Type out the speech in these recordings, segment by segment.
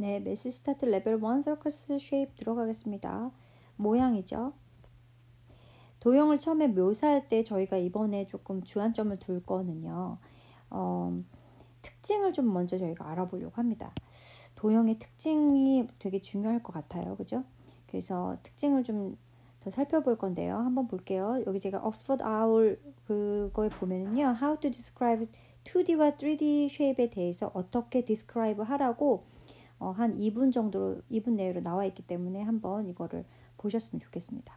네, 메시 스타트 레벨 1 서커스 쉐입 들어가겠습니다. 모양이죠. 도형을 처음에 묘사할 때 저희가 이번에 조금 주안점을 둘 거는요. 특징을 좀 먼저 저희가 알아보려고 합니다. 도형의 특징이 되게 중요할 것 같아요. 그죠? 그래서 특징을 좀 더 살펴볼 건데요. 한번 볼게요. 여기 제가 옥스퍼드 아울 그거에 보면은요. How to describe 2D와 3D 쉐입에 대해서 어떻게 describe 하라고 한 2분 정도로 2분 내로 나와 있기 때문에 한번 이거를 보셨으면 좋겠습니다.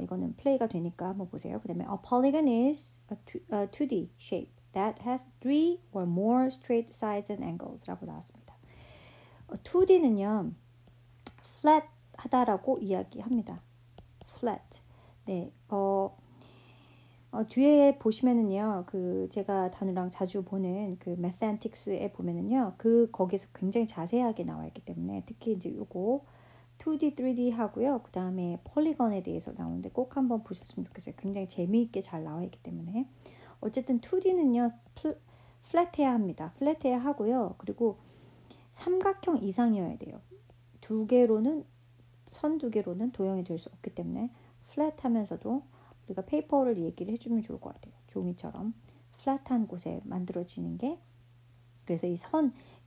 이거는 플레이가 되니까 한번 보세요. 그 다음에 A polygon is a 2D shape that has 3 or more straight sides and angles라고 나왔습니다. 2D는요. flat 하다라고 이야기합니다. flat. 네. 뒤에 보시면은요. 그 제가 단우랑 자주 보는 그 Mathematics에 보면은요. 거기서 굉장히 자세하게 나와 있기 때문에 특히 이제 요거 2D, 3D 하고요. 그 다음에 폴리건에 대해서 나오는데 꼭 한번 보셨으면 좋겠어요. 굉장히 재미있게 잘 나와 있기 때문에. 어쨌든 2D는요. 플랫해야 합니다. 플랫해야 하고요. 그리고 삼각형 이상이어야 돼요. 선 두 개로는 도형이 될 수 없기 때문에 플랫하면서도 우리가 페이퍼를 얘기를 해주면 좋을 것 같아요. 종이처럼 플랫한 곳에 만들어지는 게 그래서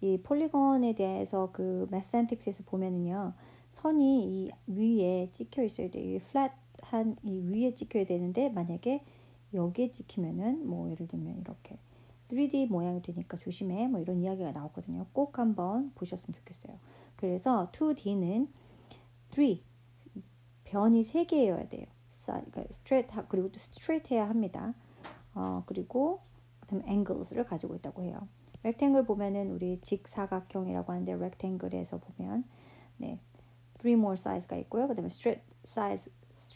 이 폴리건에 대해서 그 매스앤틱스에서 보면은요. 선이 이 위에 찍혀 있어야 돼요. 이 플랫한 이 위에 찍혀야 되는데 만약에 여기에 찍히면은 뭐 예를 들면 이렇게 3D 모양이 되니까 조심해 뭐 이런 이야기가 나오거든요. 꼭 한번 보셨으면 좋겠어요. 그래서 2D는 3 변이 3개여야 돼요. 그러니까 그리고 또 스트레이트 해야 합니다. 그리고 그다음에 angles를 가지고 있다고 해요. rectangle 보면은 우리 직사각형이라고 하는데 rectangle에서 보면 네, 3 more size가 있고요. 그다음에 straight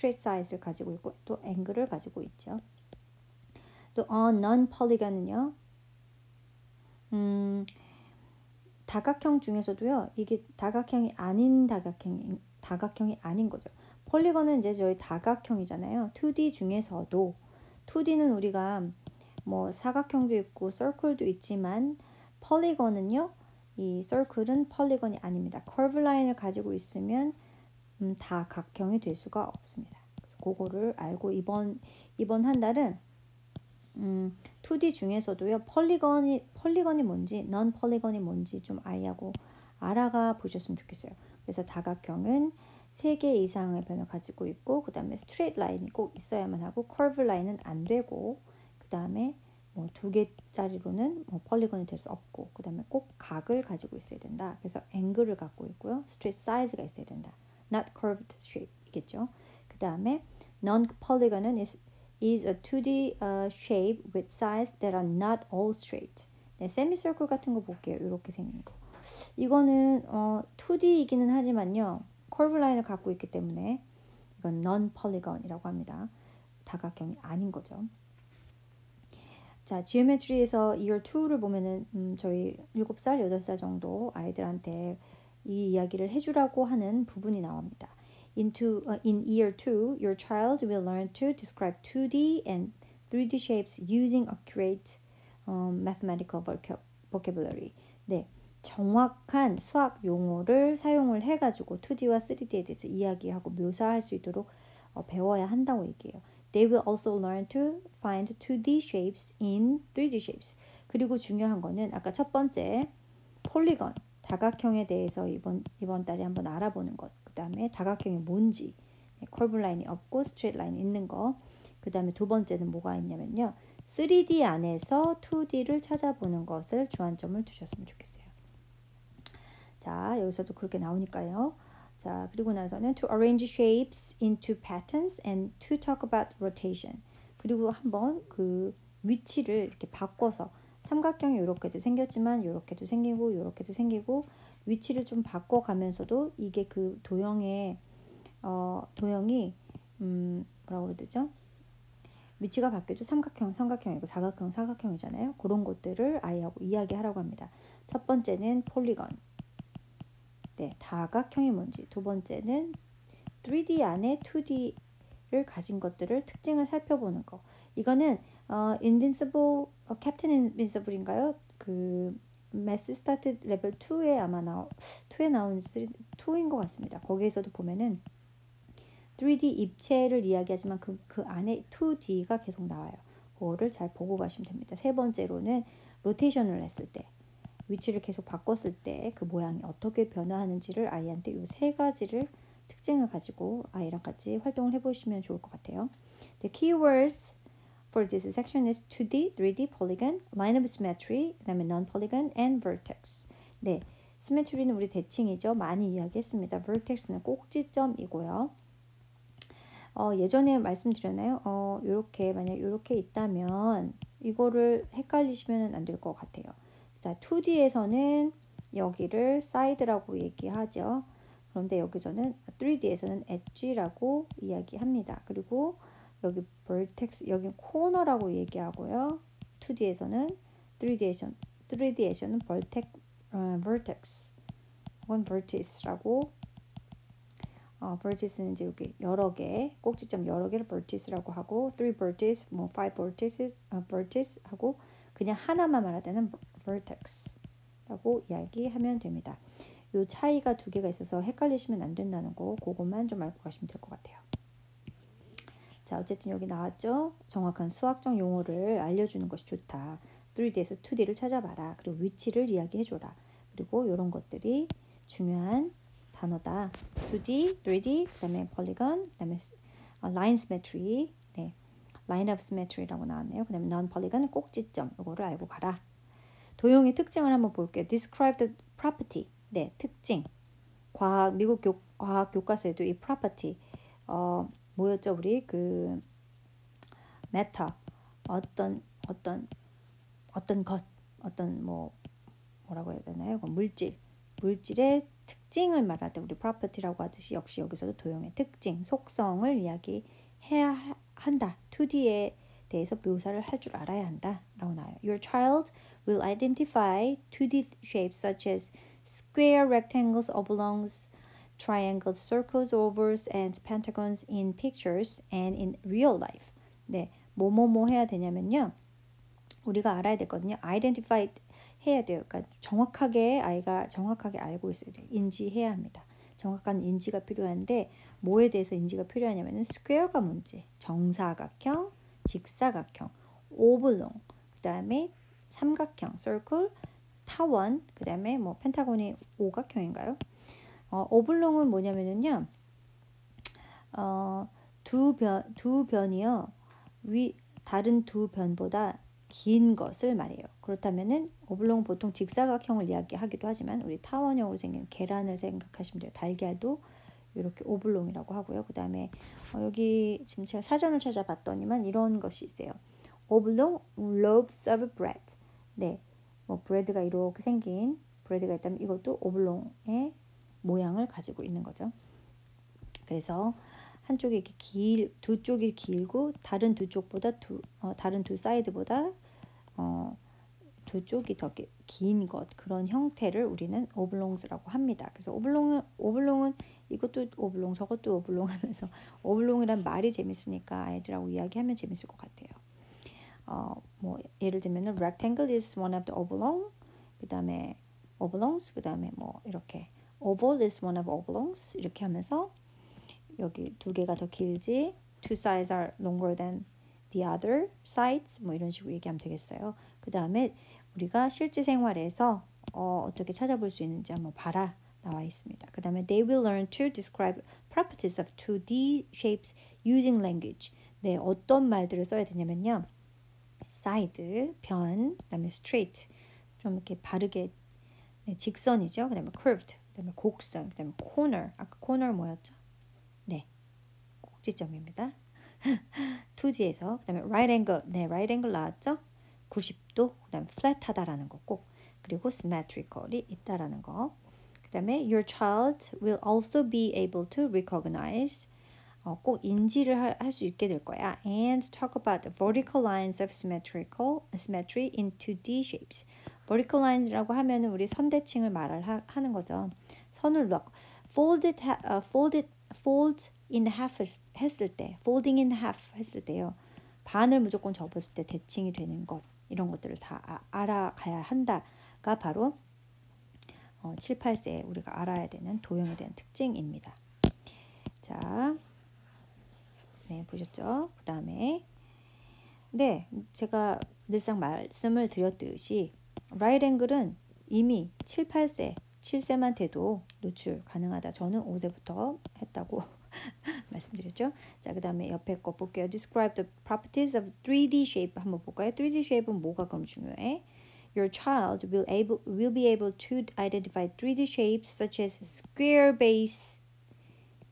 size를 가지고 있고 또 angle를 가지고 있죠. 또 non-polygon은요. 다각형 중에서도요. 이게 다각형이 아닌 다각형이 아닌 거죠. 폴리건은 이제 저희 다각형이잖아요. 2D 중에서도 2D는 우리가 뭐 사각형도 있고 서클도 있지만 폴리건은요. 이 서클은 폴리건이 아닙니다. 커브 라인을 가지고 있으면 다각형이 될 수가 없습니다. 그거를 알고 이번 한 달은 2D 중에서도요. 폴리건이 뭔지, 넌 폴리건이 뭔지 좀 아이하고 알아가 보셨으면 좋겠어요. 그래서 다각형은 3개 이상의 변을 가지고 있고 그 다음에 스트레이트 라인이 꼭 있어야만 하고 커브 라인은 안 되고 그 다음에 뭐 2개짜리로는 뭐 폴리건이 될 수 없고 그 다음에 꼭 각을 가지고 있어야 된다. 그래서 앵글을 갖고 있고요. 스트레이트 사이즈가 있어야 된다. Not curved shape이겠죠. 그 다음에 non-polygon은 is a 2D shape with sides that are not all straight. 네, 세미서클 같은 거 볼게요. 이렇게 생긴 거. 이거는 2D이기는 하지만요. 커브 라인을 갖고 있기 때문에 이건 non-polygon이라고 합니다. 다각형이 아닌 거죠. 자, 지오메트리에서 year 2를 보면은 저희 7살, 8살 정도 아이들한테 이 이야기를 해주라고 하는 부분이 나옵니다. In year 2, your child will learn to describe 2D and 3D shapes using accurate mathematical vocabulary. 네, 정확한 수학 용어를 사용을 해가지고 2D와 3D에 대해서 이야기하고 묘사할 수 있도록 배워야 한다고 얘기해요. They will also learn to find 2D shapes in 3D shapes. 그리고 중요한 거는 아까 첫 번째 폴리건, 다각형에 대해서 이번 달에 한번 알아보는 것. 그 다음에 다각형이 뭔지, 커브 라인이 없고 스트레이트 라인이 있는 거. 그 다음에 두 번째는 뭐가 있냐면요. 3D 안에서 2D를 찾아보는 것을 주안점을 두셨으면 좋겠어요. 자, 여기서도 그렇게 나오니까요. 자, 그리고 나서는 to arrange shapes into patterns and to talk about rotation. 그리고 한번 그 위치를 이렇게 바꿔서 삼각형이 이렇게도 생겼지만 이렇게도 생기고 이렇게도 생기고 위치를 좀 바꿔가면서도 이게 그 도형이 뭐라고 해야 되죠? 위치가 바뀌어도 삼각형이고 사각형이잖아요. 그런 것들을 아이하고 이야기하라고 합니다. 첫 번째는 폴리건. 네, 다각형이 뭔지. 두 번째는 3D 안에 2D를 가진 것들을 특징을 살펴보는 거. 이거는 Invincible, 캡틴 인빈서블인가요? 그 매스 스타트 레벨 2에 아마 2에 나온 2인 것 같습니다. 거기에서도 보면은 3D 입체를 이야기하지만 그 안에 2D가 계속 나와요. 그거를 잘 보고 가시면 됩니다. 세 번째로는 로테이션을 했을 때 위치를 계속 바꿨을 때 그 모양이 어떻게 변화하는지를 아이한테 이 세 가지를 특징을 가지고 아이랑 같이 활동을 해보시면 좋을 것 같아요. The keywords for this section is 2D, 3D, polygon, line of symmetry, 그다음에 non-polygon, and vertex. 네, symmetry는 우리 대칭이죠. 많이 이야기했습니다. vertex는 꼭지점이고요. 예전에 말씀드렸나요? 이렇게 만약 이렇게 있다면 이거를 헷갈리시면 안 될 것 같아요. 자, 2D에서는 여기를 side라고 얘기하죠. 그런데 여기서는 3D에서는 edge라고 이야기합니다. 그리고 여기 vertex, 여기 corner라고 얘기하고요. 2D에서는 3D에서는 vertex 혹은 vertice라고 vertice는 이제 여기 여러 개 꼭지점 여러 개를 vertice라고 하고 3 vertice, 뭐 5 vertices, vertice 하고 그냥 하나만 말할 때는 vertex라고 이야기하면 됩니다. 요 차이가 두 개가 있어서 헷갈리시면 안 된다는 거 그것만 좀 알고 가시면 될 것 같아요. 자, 어쨌든 여기 나왔죠. 정확한 수학적 용어를 알려주는 것이 좋다. 3D에서 2D를 찾아봐라. 그리고 위치를 이야기해줘라. 그리고 이런 것들이 중요한 단어다. 2D, 3D, 그 다음에 polygon, 그 다음에 line symmetry, 네, line of symmetry라고 나왔네요. 그 다음에 non-polygon, 꼭지점, 이거를 알고 가라. 도형의 특징을 한번 볼게요. Describe the property, 네, 특징. 미국 과학 교과서에도 이 property, 뭐였죠? 우리 그 matter, 어떤 것, 뭐라고 해야 되나요? 물질의 특징을 말할 때 우리 property라고 하듯이 역시 여기서도 도형의 특징, 속성을 이야기해야 한다. 2D에 대해서 묘사를 할 줄 알아야 한다. 라고 나와요. Your child will identify 2D shapes such as square, rectangles, oblongs, triangles, circles, ovals, and pentagons in pictures and in real life. 네, 뭐뭐뭐 해야 되냐면요. 우리가 알아야 되거든요. identify 해야 돼요. 그러니까 아이가 정확하게 알고 있어야 돼요. 인지해야 합니다. 정확한 인지가 필요한데 뭐에 대해서 인지가 필요하냐면은 square가 뭔지, 정사각형, 직사각형, 오블롱, 그다음에 삼각형, circle, 타원, 그다음에 뭐 펜타곤이 오각형인가요? 오블롱은 뭐냐면은요. 두 변이요. 다른 두 변보다 긴 것을 말해요. 그렇다면은 오블롱 보통 직사각형을 이야기하기도 하지만 우리 타원형으로 생긴 계란을 생각하시면 돼요. 달걀도 이렇게 오블롱이라고 하고요. 그 다음에 여기 지금 제가 사전을 찾아봤더니만 이런 것이 있어요. 오블롱 loaves of bread. 네, 뭐 브레드가 이렇게 생긴 브레드가 있다면 이것도 오블롱의 모양을 가지고 있는 거죠. 그래서 한쪽이 이렇게 두 쪽이 길고 다른 두 쪽보다 다른 두 사이드보다 두 쪽이 더 긴 것, 그런 형태를 우리는 오블롱스라고 합니다. 그래서 오블롱은 이것도 오블롱 저것도 오블롱 하면서 오블롱이란 말이 재밌으니까 아이들하고 이야기하면 재밌을 것 같아요. 뭐 예를 들면 rectangle is one of the oblong, 그 다음에 oblongs, 그 다음에 뭐 이렇게 oval is one of oblongs 이렇게 하면서 여기 두 개가 더 길지, two sides are longer than the other sides, 뭐 이런 식으로 얘기하면 되겠어요. 그 다음에 우리가 실제 생활에서 어떻게 찾아볼 수 있는지 한번 봐라 나와 있습니다. 그 다음에 they will learn to describe properties of 2D shapes using language. 네, 어떤 말들을 써야 되냐면요. side, 변, 그 다음에 straight, 좀 이렇게 바르게, 네, 직선이죠. 그 다음에 curved, 그 다음에 곡선, 그 다음에 corner, 아까 corner 뭐였죠? 네, 꼭지점입니다. 2D에서 그 다음에 right angle, 네, right angle 나왔죠? 90도, 그 다음에 flat하다라는 거 꼭, 그리고 symmetrical이 있다라는 거. 그 다음에 your child will also be able to recognize, 꼭 인지를 할 수 있게 될 거야. And talk about the vertical lines of symmetry in 2D shapes. vertical lines라고 하면은 우리 선대칭을 하는 거죠. 선을 fold in half 했을 때, folding in half 했을 때요. 반을 무조건 접었을 때 대칭이 되는 것, 이런 것들을 다 알아가야 한다 가 바로 7, 8세에 우리가 알아야 되는 도형에 대한 특징입니다. 자, 네, 보셨죠? 그 다음에 네, 제가 늘상 말씀을 드렸듯이 right angle은 이미 7, 8세, 7세만 돼도 노출 가능하다. 저는 5세부터 했다고 말씀드렸죠. 자, 그 다음에 옆에 거 볼게요. Describe the properties of 3D shape 한번 볼까요? 3D shape은 뭐가 그럼 중요해? Your child will be able to identify 3D shapes such as square base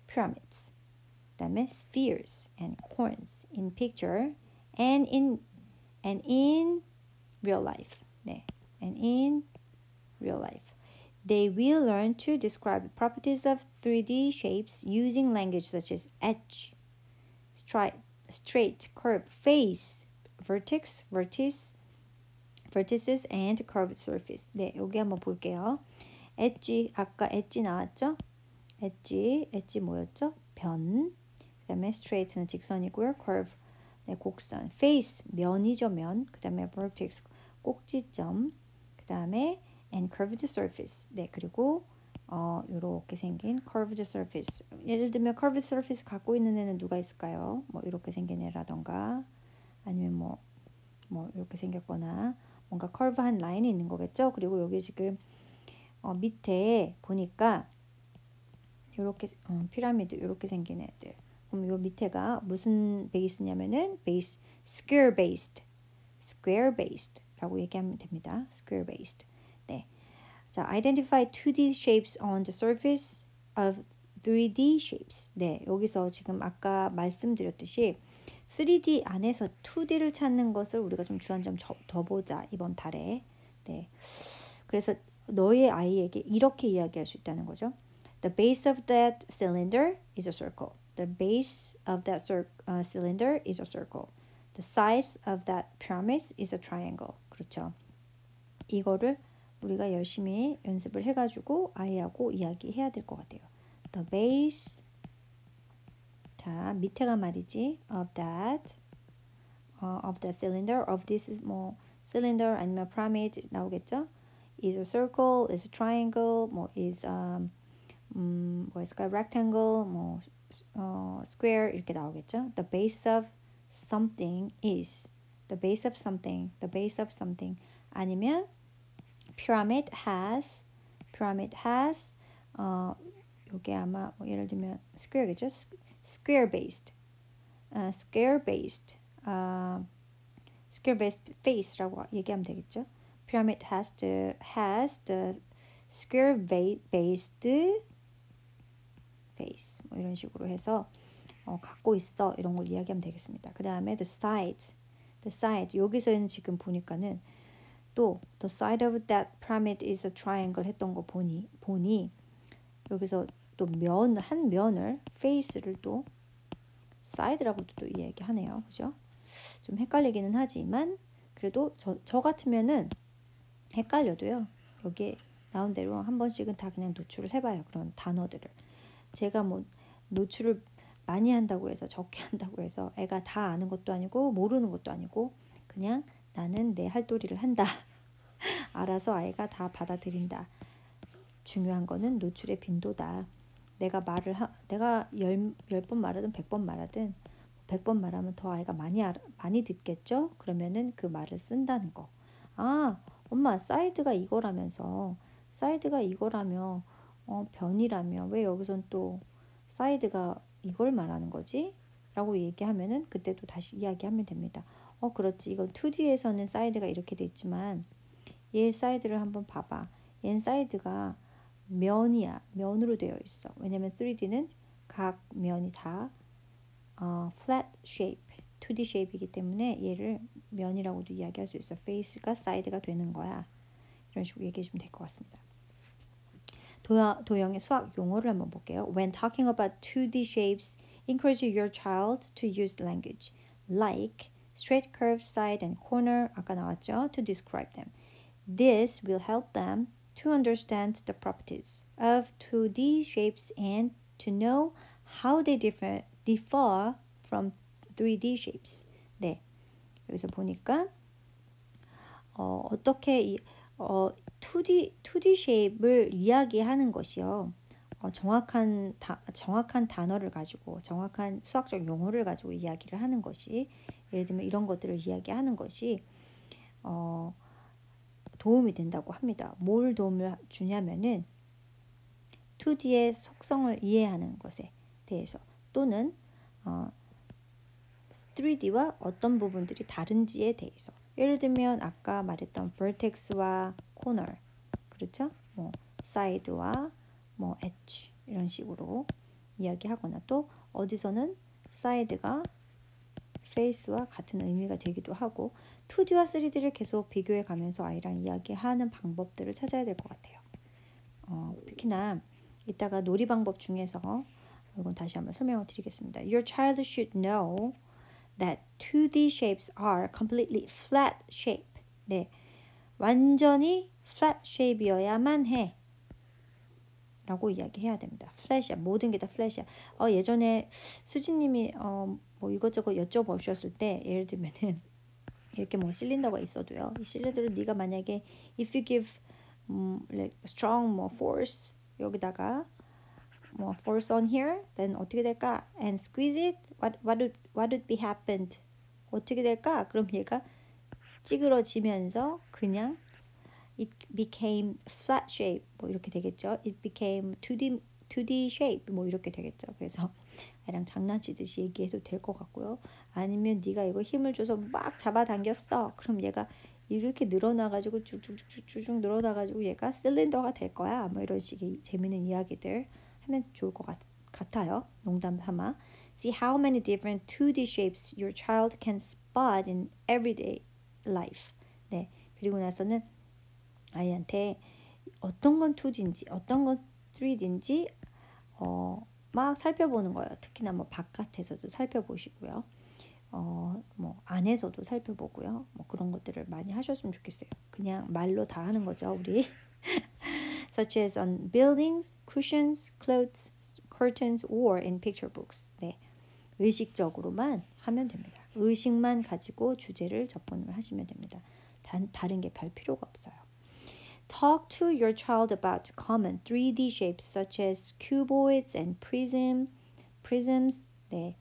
pyramids, 그다음에 spheres and cones in picture and in real life. 네, and in real life. They will learn to describe properties of 3D shapes using language such as edge, straight, curve, face, vertices, and curved surface. 네, 여기 한번 볼게요. 엣지, 아까 엣지 나왔죠? 엣지 뭐였죠? 변. 그 다음에 straight는 직선이고요. curve, 네, 곡선. face, 면이죠, 면. 그 다음에 vertex, 꼭지점. 그 다음에 and curved surface. 네, 그리고 이렇게 생긴 curved surface. 예를 들면 curved surface 갖고 있는 애는 누가 있을까요? 뭐 이렇게 생긴 애라던가 아니면 뭐 이렇게 생겼거나 뭔가 커브한 라인이 있는 거겠죠. 그리고 여기 지금 밑에 보니까 이렇게 피라미드 이렇게 생긴 애들. 그럼 요 밑에가 무슨 베이스냐면은 베이스 square based라고 얘기하면 됩니다. square based. 네. 자, identify 2D shapes on the surface of 3D shapes. 네, 여기서 지금 아까 말씀드렸듯이 3D 안에서 2D를 찾는 것을 우리가 좀 주안점 더 보자 이번 달에. 네, 그래서 너의 아이에게 이렇게 이야기할 수 있다는 거죠. The base of that cylinder is a circle. The base of that cylinder is a circle. The size of that pyramid is a triangle. 그렇죠. 이거를 우리가 열심히 연습을 해가지고 아이하고 이야기해야 될 것 같아요. The base, 자 밑에가 말이지 of that cylinder, of this 뭐 cylinder 아니면 pyramid 나오겠죠? Is a circle, is a triangle, 뭐 is 뭐 있을까요? Rectangle, 뭐 square 이렇게 나오겠죠? The base of something is the base of something, the base of something 아니면 pyramid has 요게 아마 뭐 예를 들면 square겠죠? square based face라고 얘기하면 되겠죠? pyramid has the square based face 뭐 이런 식으로 해서 갖고 있어 이런 걸 이야기하면 되겠습니다. 그 다음에 the side 여기서는 지금 보니까는 또 the side of that pyramid is a triangle 했던 거 보니 여기서 또 한 면을 face를 또 side라고도 또 이야기하네요. 그죠? 좀 헷갈리기는 하지만 그래도 저 같으면은 헷갈려도요. 여기에 나온 대로 한 번씩은 다 그냥 노출을 해봐요. 그런 단어들을. 제가 뭐 노출을 많이 한다고 해서 적게 한다고 해서 애가 다 아는 것도 아니고 모르는 것도 아니고 그냥 나는 내 할 도리를 한다. 알아서 아이가 다 받아들인다. 중요한 거는 노출의 빈도다. 내가 10번 말하든 100번 말하든 100번 말하면 더 아이가 많이 듣겠죠? 그러면은 그 말을 쓴다는 거. 아, 엄마 사이드가 이거라면서 사이드가 이거라며 변이라며 왜 여기선 또 사이드가 이걸 말하는 거지? 라고 얘기하면은 그때 또 다시 이야기하면 됩니다. 그렇지. 이건 2D에서는 사이드가 이렇게 돼 있지만 얘 사이드를 한번 봐봐. 얘 사이드가 면으로 되어 있어. 왜냐면 3D는 각 면이 다 flat shape, 2D shape이기 때문에 얘를 면이라고도 이야기할 수 있어. face가 side가 되는 거야. 이런 식으로 얘기해 주면 될 것 같습니다. 도형의 수학 용어를 한번 볼게요. When talking about 2D shapes, encourage your child to use language like straight, curve, side, and corner 아까 나왔죠? To describe them. This will help them to understand the properties of 2D shapes and to know how they differ from 3D shapes. 네, 여기서 보니까 어떻게 2D 쉐입을 이야기하는 것이요. 정확한 단어를 가지고 정확한 수학적 용어를 가지고 이야기를 하는 것이 예를 들면 이런 것들을 이야기하는 것이 도움이 된다고 합니다. 뭘 도움을 주냐면은 2D의 속성을 이해하는 것에 대해서 또는 3D와 어떤 부분들이 다른지에 대해서 예를 들면 아까 말했던 vertex와 corner 그렇죠? 뭐 side와 뭐 edge 이런 식으로 이야기하거나 또 어디서는 side가 face와 같은 의미가 되기도 하고 2D와 3D를 계속 비교해 가면서 아이랑 이야기하는 방법들을 찾아야 될 것 같아요. 특히나 이따가 놀이 방법 중에서 이건 다시 한번 설명을 드리겠습니다. Your child should know that 2D shapes are completely flat shape. 네, 완전히 flat shape이어야만 해. 라고 이야기해야 됩니다. 플랫이야. 모든 게 다 플랫이야. 예전에 수진님이 뭐 이것저것 여쭤보셨을 때 예를 들면은 이렇게 뭐 실린더가 있어도요. 이 실린더를 네가 만약에 if you give like strong more force 여기다가 뭐 force on here then 어떻게 될까? And squeeze it what would be happened? 어떻게 될까? 그럼 얘가 찌그러지면서 그냥 it became flat shape 뭐 이렇게 되겠죠. It became 2D shape 뭐 이렇게 되겠죠. 그래서 애랑 장난치듯이 얘기해도 될 것 같고요. 아니면 네가 이거 힘을 줘서 막 잡아당겼어. 그럼 얘가 이렇게 늘어나가지고 쭉쭉쭉쭉 늘어나가지고 얘가 실린더가 될 거야. 뭐 이런 식의 재밌는 이야기들 하면 좋을 것 같아요. 농담 삼아. See how many different 2D shapes your child can spot in everyday life. 네. 그리고 나서는 아이한테 어떤 건 2D인지 어떤 건 3D인지 막 살펴보는 거예요. 특히나 뭐 바깥에서도 살펴보시고요. 뭐 안에서도 살펴보고요. 뭐 그런 것들을 많이 하셨으면 좋겠어요. 그냥 말로 다 하는 거죠, 우리. Such as on buildings, cushions, clothes, curtains, or in picture books. 네, 의식적으로만 하면 됩니다. 의식만 가지고 주제를 접근을 하시면 됩니다. 다른 게 별 필요가 없어요. Talk to your child about common 3D shapes such as cuboids and prisms. 네,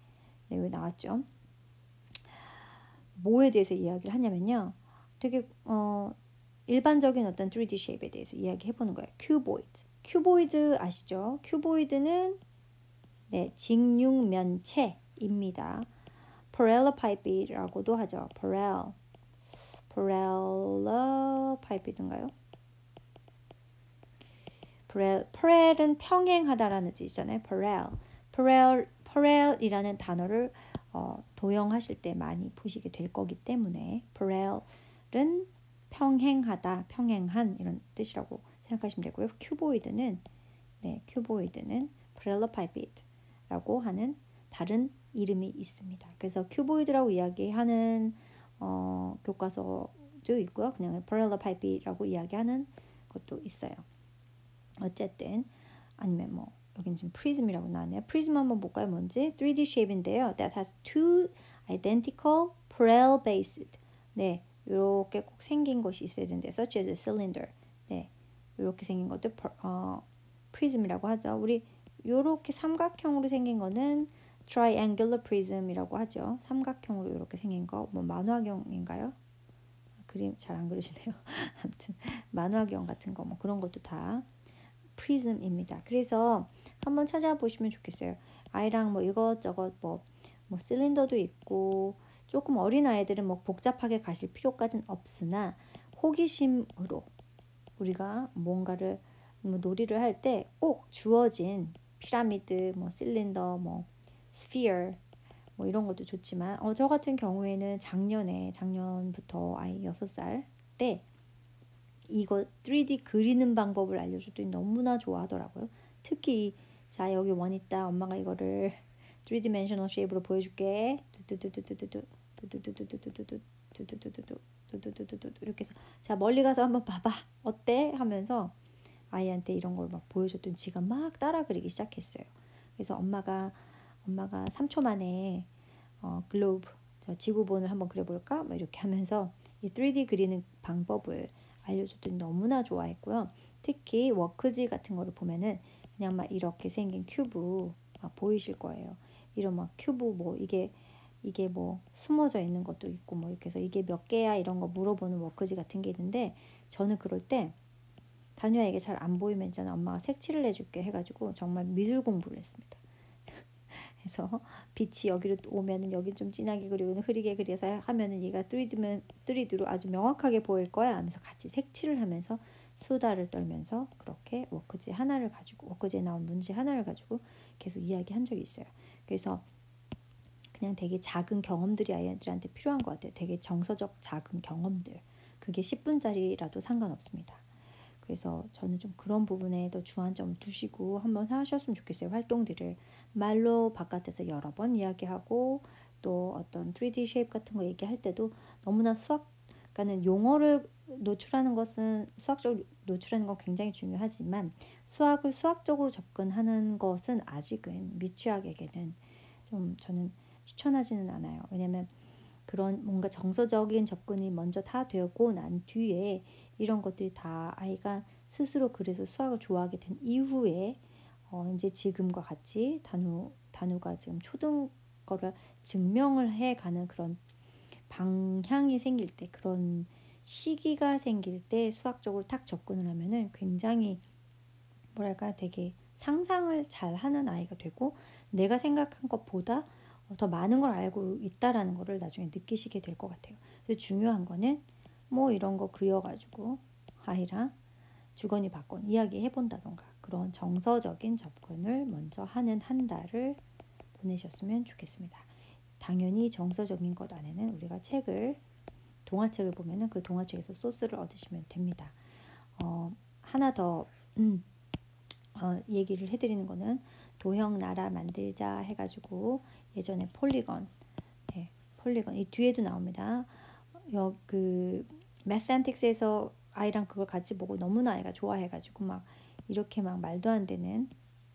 여기 나왔죠. 뭐에 대해서 이야기를 하냐면요. 되게 일반적인 어떤 3D 쉐입에 대해서 이야기해 보는 거예요. 큐보이드 아시죠? 큐보이드는 네, 직육면체입니다. parallelepiped라고도 하죠. parallelepiped인가요? parallel은 평행하다라는 뜻이잖아요. parallel이라는 단어를 도형하실 때 많이 보시게 될 거기 때문에 parallel은 평행하다, 평행한 이런 뜻이라고 생각하시면 되고요. 큐보이드는 parallelepiped라고 하는 다른 이름이 있습니다. 그래서 큐보이드라고 이야기하는 교과서도 있고요. 그냥 parallelepiped라고 이야기하는 것도 있어요. 어쨌든 아니면 뭐 여기는 지금 프리즘이라고 나왔네요. 프리즘 한번 볼까요? 뭔지 3D shape인데요. That has two identical parallel bases. 네, 이렇게 꼭 생긴 것이 있어야 되는데 such as a cylinder. 네, 이렇게 생긴 것도 프리즘이라고 하죠. 우리 이렇게 삼각형으로 생긴 거는 triangular prism이라고 하죠. 삼각형으로 이렇게 생긴 거, 뭐 만화경인가요? 그림 잘 안 그리시네요. 아무튼 만화경 같은 거, 뭐 그런 것도 다 프리즘입니다. 그래서 한번 찾아보시면 좋겠어요. 아이랑 뭐 이것저것 뭐 실린더도 있고 조금 어린 아이들은 뭐 복잡하게 가실 필요까지는 없으나 호기심으로 우리가 뭔가를 뭐 놀이를 할 때 꼭 주어진 피라미드, 뭐 실린더, 뭐 스피어 뭐 이런 것도 좋지만 저 같은 경우에는 작년부터 아이 6살 때 이거 3D 그리는 방법을 알려줬더니 너무나 좋아하더라고요. 특히 자 여기 원 있다. 엄마가 이거를 3디멘셔널 쉐입으로 보여줄게. 이렇게 해서 자 멀리 가서 한번 봐봐. 어때? 하면서 아이한테 이런 걸 막 보여줬더니 지가 막 따라 그리기 시작했어요. 그래서 엄마가 3초 만에 글로브 지구본을 한번 그려볼까? 뭐 이렇게 하면서 이 3D 그리는 방법을 알려줬더니 너무나 좋아했고요. 특히 워크지 같은 거를 보면은 그냥 막 이렇게 생긴 큐브 막 보이실 거예요. 이런 막 큐브 뭐 이게 뭐 숨어져 있는 것도 있고 뭐 이렇게 해서 이게 몇 개야 이런 거 물어보는 워크지 같은 게 있는데 저는 그럴 때 다녀야 이게 잘 안 보이면 있잖아 엄마가 색칠을 해줄게 해가지고 정말 미술 공부를 했습니다. 그래서 빛이 여기로 오면은 여기 좀 진하게 그리고 흐리게 그려서 하면은 얘가 3D로 아주 명확하게 보일 거야 하면서 같이 색칠을 하면서 수다를 떨면서 그렇게 워크지 하나를 가지고 워크지에 나온 문제 하나를 가지고 계속 이야기한 적이 있어요. 그래서 그냥 되게 작은 경험들이 아이들한테 필요한 것 같아요. 되게 정서적 작은 경험들. 그게 10분짜리라도 상관없습니다. 그래서 저는 좀 그런 부분에 더 주안점 두시고 한번 하셨으면 좋겠어요. 활동들을 말로 바깥에서 여러 번 이야기하고 또 어떤 3D 쉐입 같은 거 얘기할 때도 너무나 그러니까는 용어를 노출하는 것은 수학적으로 노출하는 건 굉장히 중요하지만 수학을 수학적으로 접근하는 것은 아직은 미취학에게는 좀 저는 추천하지는 않아요. 왜냐면 그런 뭔가 정서적인 접근이 먼저 다 되고 난 뒤에 이런 것들이 다 아이가 스스로 그래서 수학을 좋아하게 된 이후에 이제 지금과 같이 단우가 지금 초등 거를 증명을 해가는 그런 방향이 생길 때 그런 시기가 생길 때 수학적으로 탁 접근을 하면은 굉장히 뭐랄까 되게 상상을 잘 하는 아이가 되고 내가 생각한 것보다 더 많은 걸 알고 있다라는 거를 나중에 느끼시게 될 것 같아요. 그래서 중요한 거는 뭐 이런 거 그려가지고 아이랑 주거니 받거니 이야기해 본다던가 그런 정서적인 접근을 먼저 하는 한 달을 보내셨으면 좋겠습니다. 당연히 정서적인 것 안에는 우리가 동화책을 보면은 그 동화책에서 소스를 얻으시면 됩니다. 하나 더 얘기를 해드리는 거는 도형 나라 만들자 해가지고 예전에 폴리건 이 뒤에도 나옵니다. 그 매스앤틱스에서 아이랑 그걸 같이 보고 너무나 아이가 좋아해가지고 막 이렇게 막 말도 안 되는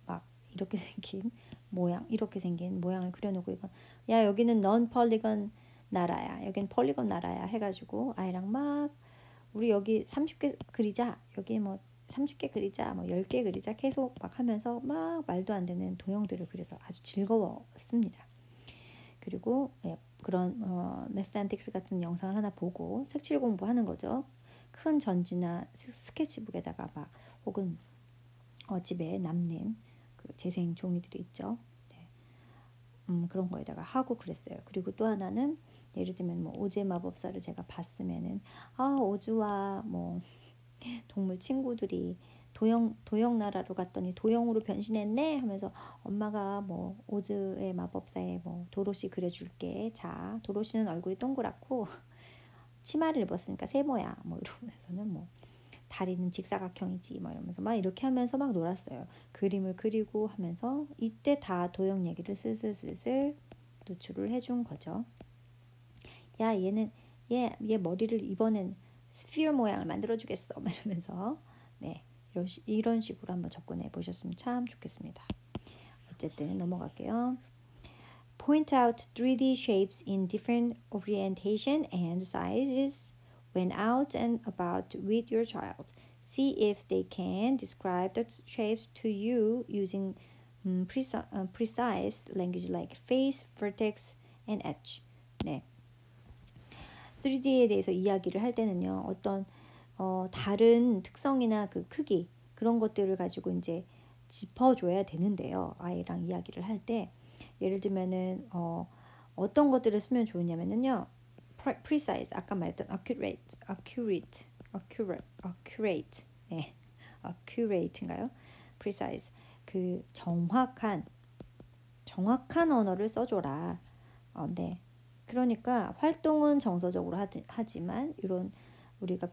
막 이렇게 생긴 모양을 그려놓고 이건 야 여기는 넌 폴리건 나라야 여긴 폴리건 나라야 해가지고 아이랑 막 우리 여기 30개 그리자 여기 뭐 30개 그리자 뭐 10개 그리자 계속 막 하면서 막 말도 안 되는 도형들을 그려서 아주 즐거웠습니다. 그리고 그런 매스앤틱스 같은 영상을 하나 보고 색칠 공부하는 거죠. 큰 전지나 스케치북에다가 막 혹은 집에 남는 그 재생 종이들이 있죠. 네. 그런 거에다가 하고 그랬어요. 그리고 또 하나는 예를 들면 뭐 오즈의 마법사를 제가 봤으면은 오즈와 뭐 동물 친구들이 도형 나라로 갔더니 도형으로 변신했네 하면서 엄마가 뭐 오즈의 마법사에 뭐 도로시 그려줄게. 자, 도로시는 얼굴이 동그랗고 치마를 입었으니까 세모야. 뭐 이러면서는 뭐 다리는 직사각형이지. 뭐 이러면서 막 이렇게 하면서 막 놀았어요. 그림을 그리고 하면서 이때 다 도형 얘기를 슬슬슬슬 노출을 해준 거죠. 야, 얘 머리를 이번엔 스피어 모양을 만들어주겠어. 막 이러면서 네. 이런 식으로 한번 접근해 보셨으면 참 좋겠습니다. 어쨌든 넘어갈게요. Point out 3D shapes in different orientation and sizes when out and about with your child. See if they can describe the shapes to you using precise language like face, vertex, and edge. 네. 3D에 대해서 이야기를 할 때는요. 어떤 다른 특성이나 그 크기 그런 것들을 가지고 이제 짚어줘야 되는데요. 아이랑 이야기를 할 때 예를 들면은 어떤 것들을 쓰면 좋으냐면요. precise 아까 말했던 accurate 네, accurate인가요? precise 그 정확한 언어를 써줘라. 네. 그러니까 활동은 정서적으로 하지만 이런 우리가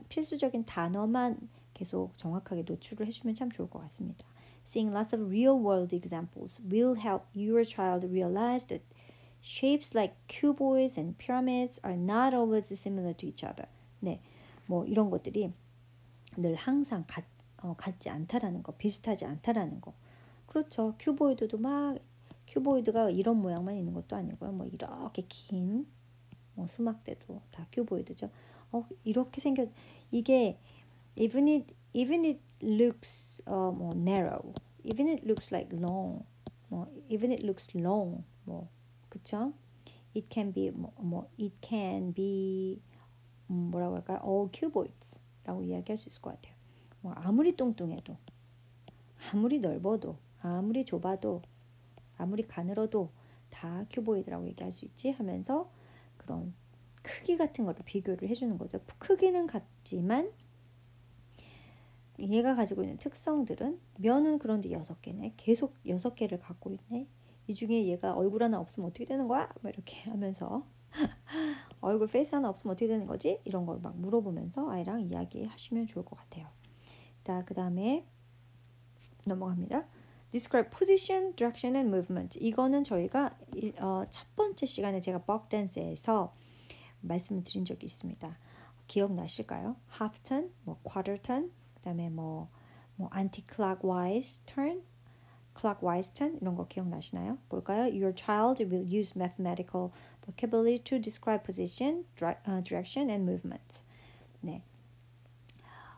필수적인 단어만 계속 정확하게 노출을 해주면 참 좋을 것 같습니다. Seeing lots of real-world examples will help your child realize that shapes like cuboids and pyramids are not always similar to each other. 네, 뭐 이런 것들이 늘 항상 같지 않다라는 거, 비슷하지 않다라는 거. 그렇죠. 큐보이드가 이런 모양만 있는 것도 아니고요. 뭐 이렇게 긴 수막대도 다 큐보이드죠. 이렇게 생겨 이게 even it looks 뭐 narrow, even it looks like long, 뭐 even it looks long, 뭐 그쵸? It can be it can be 뭐라고 할까요? all cuboids라고 이야기할 수 있을 것 같아요. 뭐 아무리 뚱뚱해도, 아무리 넓어도, 아무리 좁아도, 아무리 가늘어도 다 큐보이드라고 얘기할 수 있지 하면서 그런 크기 같은 거를 비교를 해주는 거죠. 크기는 같지만 얘가 가지고 있는 특성들은 면은 그런데 6개네. 계속 6개를 갖고 있네. 이 중에 얘가 얼굴 하나 없으면 어떻게 되는 거야? 뭐 이렇게 하면서 얼굴 페이스 하나 없으면 어떻게 되는 거지? 이런 걸 막 물어보면서 아이랑 이야기하시면 좋을 것 같아요. 자, 그 다음에 넘어갑니다. Describe position, direction and movement. 이거는 저희가 첫 번째 시간에 제가 벅 댄스에서 말씀을 드린 적이 있습니다. 기억나실까요? half turn, 뭐 quarter turn, 그다음에 뭐 anti-clockwise turn, clockwise turn 이런 거 기억나시나요? 볼까요? Your child will use mathematical vocabulary to describe position, direction and movement. 네.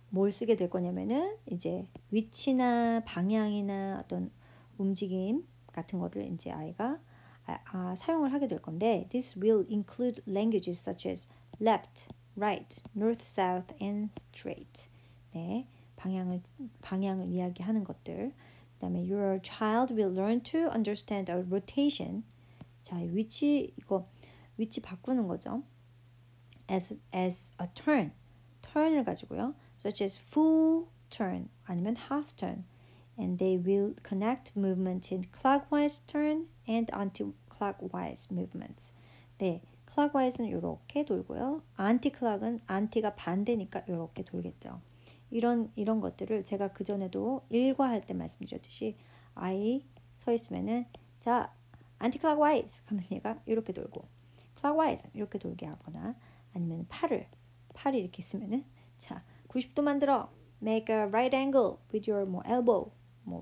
뭘 쓰게 될 거냐면은 이제 위치나 방향이나 어떤 움직임 같은 거를 이제 아이가 사용을 하게 될 건데 this will include languages such as left, right, north, south and straight. 네. 방향을 이야기하는 것들. 그다음에 your child will learn to understand a rotation. 자, 위치 바꾸는 거죠. as a turn. turn을 가지고요. such as full turn 아니면 half turn. And they will connect movement in clockwise turn and anti-clockwise movements. 네, clockwise는 이렇게 돌고요. anti-clock은 anti가 반대니까 이렇게 돌겠죠. 이런 것들을 제가 그 전에도 일과할 때 말씀드렸듯이 아이 서 있으면은 자 anti-clockwise 하면 얘가 이렇게 돌고 clockwise 이렇게 돌게 하거나 아니면 팔을 이렇게 있으면은 자 90도 만들어 make a right angle with your elbow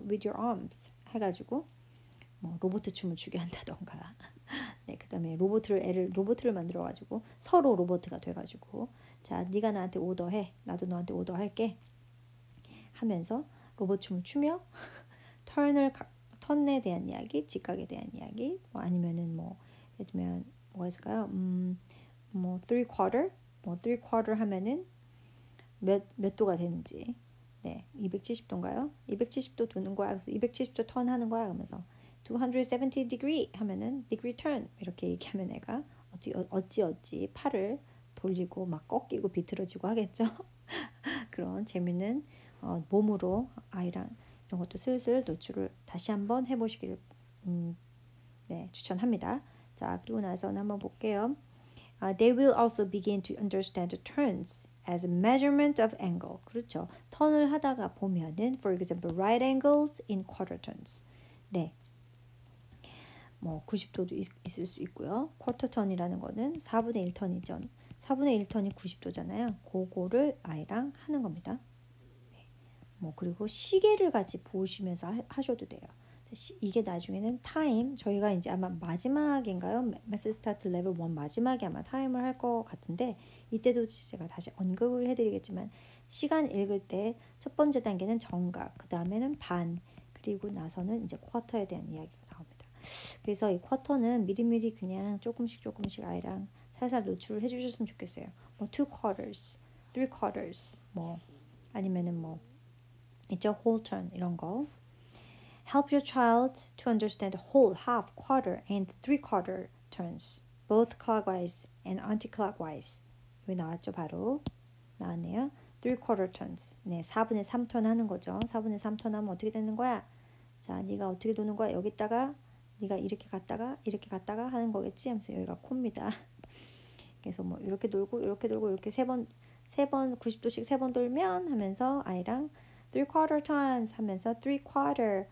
with your arms 해가지고 로봇 춤을 추게 한다던가 네, 그다음에 로봇을 만들어가지고 서로 로봇가 돼가지고 자 네가 나한테 오더해 나도 너한테 오더할게 하면서 로봇 춤을 추며 턴에 대한 이야기, 직각에 대한 이야기 아니면은 예를 들면 뭐가 있을까요? three quarter 하면은 몇 도가 되는지 네 270도인가요? 270도 도는 거야. 그래서 270도 턴 하는 거야. 그러면서 270 degree 하면은 degree turn 이렇게 얘기하면 애가 어찌 팔을 돌리고 막 꺾이고 비틀어지고 하겠죠. 그런 재미있는 몸으로 아이랑 이런 것도 슬슬 노출을 다시 한번 해보시기를 네, 추천합니다. 자 그리고 나서는 한번 볼게요. They will also begin to understand the turns as a measurement of angle. 그렇죠. 턴을 하다가 보면은 for example right angles in quarter turns. 네. 90도도 있을 수 있고요. 쿼터 턴이라는 거는 4분의 1턴이죠. 4분의 1턴이 90도잖아요. 그거를 아이랑 하는 겁니다. 네. 그리고 시계를 같이 보시면서 하셔도 돼요. 이게 나중에는 타임 저희가 이제 아마 마지막인가요? 매스 스타트 레벨 1 마지막에 아마 타임을 할 것 같은데 이때도 제가 다시 언급을 해드리겠지만 시간 읽을 때 첫 번째 단계는 정각, 그 다음에는 반, 그리고 나서는 이제 쿼터에 대한 이야기가 나옵니다. 그래서 이 쿼터는 미리미리 그냥 조금씩 아이랑 살살 노출을 해주셨으면 좋겠어요. 2 quarters, 3 quarters, 아니면은 있죠 whole turn 이런 거. Help your child to understand whole, half, quarter, and 3/4 turns, both clockwise and anti-clockwise. 여기 나왔죠, 바로 나왔네요. 3/4 turns. 네, 4분의 3턴 하는 거죠. 4분의 3턴 하면 어떻게 되는 거야? 자, 네가 어떻게 도는 거야? 여기다가 네가 이렇게 갔다가 하는 거겠지? 하면서 여기가 코입니다. 그래서 이렇게 돌고 이렇게 세 번 90도씩 3번 돌면 하면서 아이랑 3/4 turns 하면서 3/4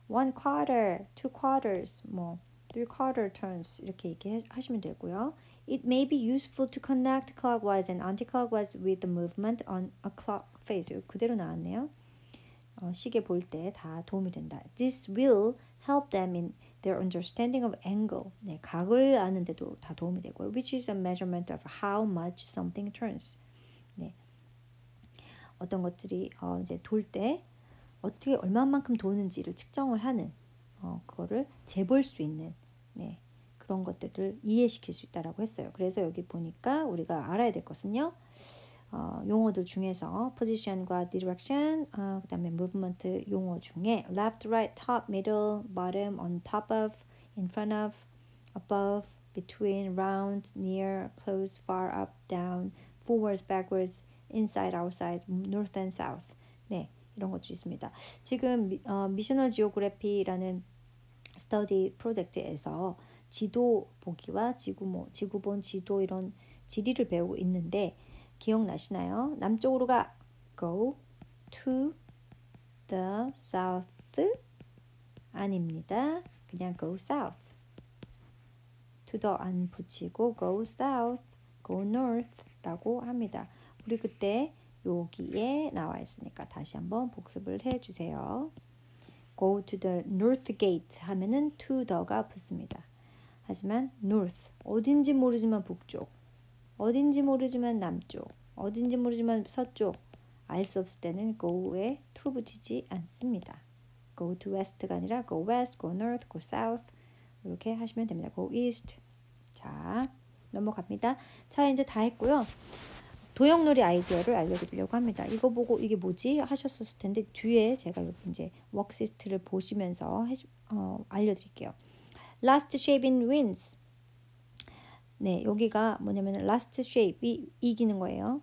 1 quarter, 2 quarters, 3/4 turns 이렇게 얘기하시면 되고요. It may be useful to connect clockwise and anti-clockwise with the movement on a clock face. 그대로 나왔네요. 시계 볼 때 다 도움이 된다. This will help them in their understanding of angle. 네, 각을 아는 데도 다 도움이 되고요. Which is a measurement of how much something turns. 어떤 것들이 이제 돌 때 어떻게 얼마만큼 도는지를 측정을 하는 그거를 재볼 수 있는 네, 그런 것들을 이해시킬 수 있다라고 했어요. 그래서 여기 보니까 우리가 알아야 될 것은요. 용어들 중에서 position과 direction, 그다음에 movement 용어 중에 left, right, top, middle, bottom, on top of, in front of, above, between, round, near, close, far, up, down, forwards, backwards, inside, outside, north and south. 네, 이런 것도 있습니다. 지금 미셔널 지오그래피라는 스터디 프로젝트에서 지도 보기와 지구본 지도 이런 지리를 배우고 있는데 기억나시나요? 남쪽으로 가 go to the south 아닙니다. 그냥 go south. to the 안 붙이고 go south, go north 라고 합니다. 우리 그때 여기에 나와 있으니까 다시 한번 복습을 해주세요. go to the north gate 하면은 to the가 붙습니다. 하지만 north 어딘지 모르지만 북쪽, 어딘지 모르지만 남쪽, 어딘지 모르지만 서쪽 알 수 없을 때는 go에 to 붙이지 않습니다. go to west가 아니라 go west, go north, go south 이렇게 하시면 됩니다. go east. 자, 넘어갑니다. 자, 이제 다 했고요. 도형놀이 아이디어를 알려드리려고 합니다. 이거 보고 이게 뭐지 하셨을 텐데 뒤에 제가 여기 이제 워크시트를 보시면서 알려드릴게요. Last shape in wins. 네, 여기가 뭐냐면 last shape이 이기는 거예요.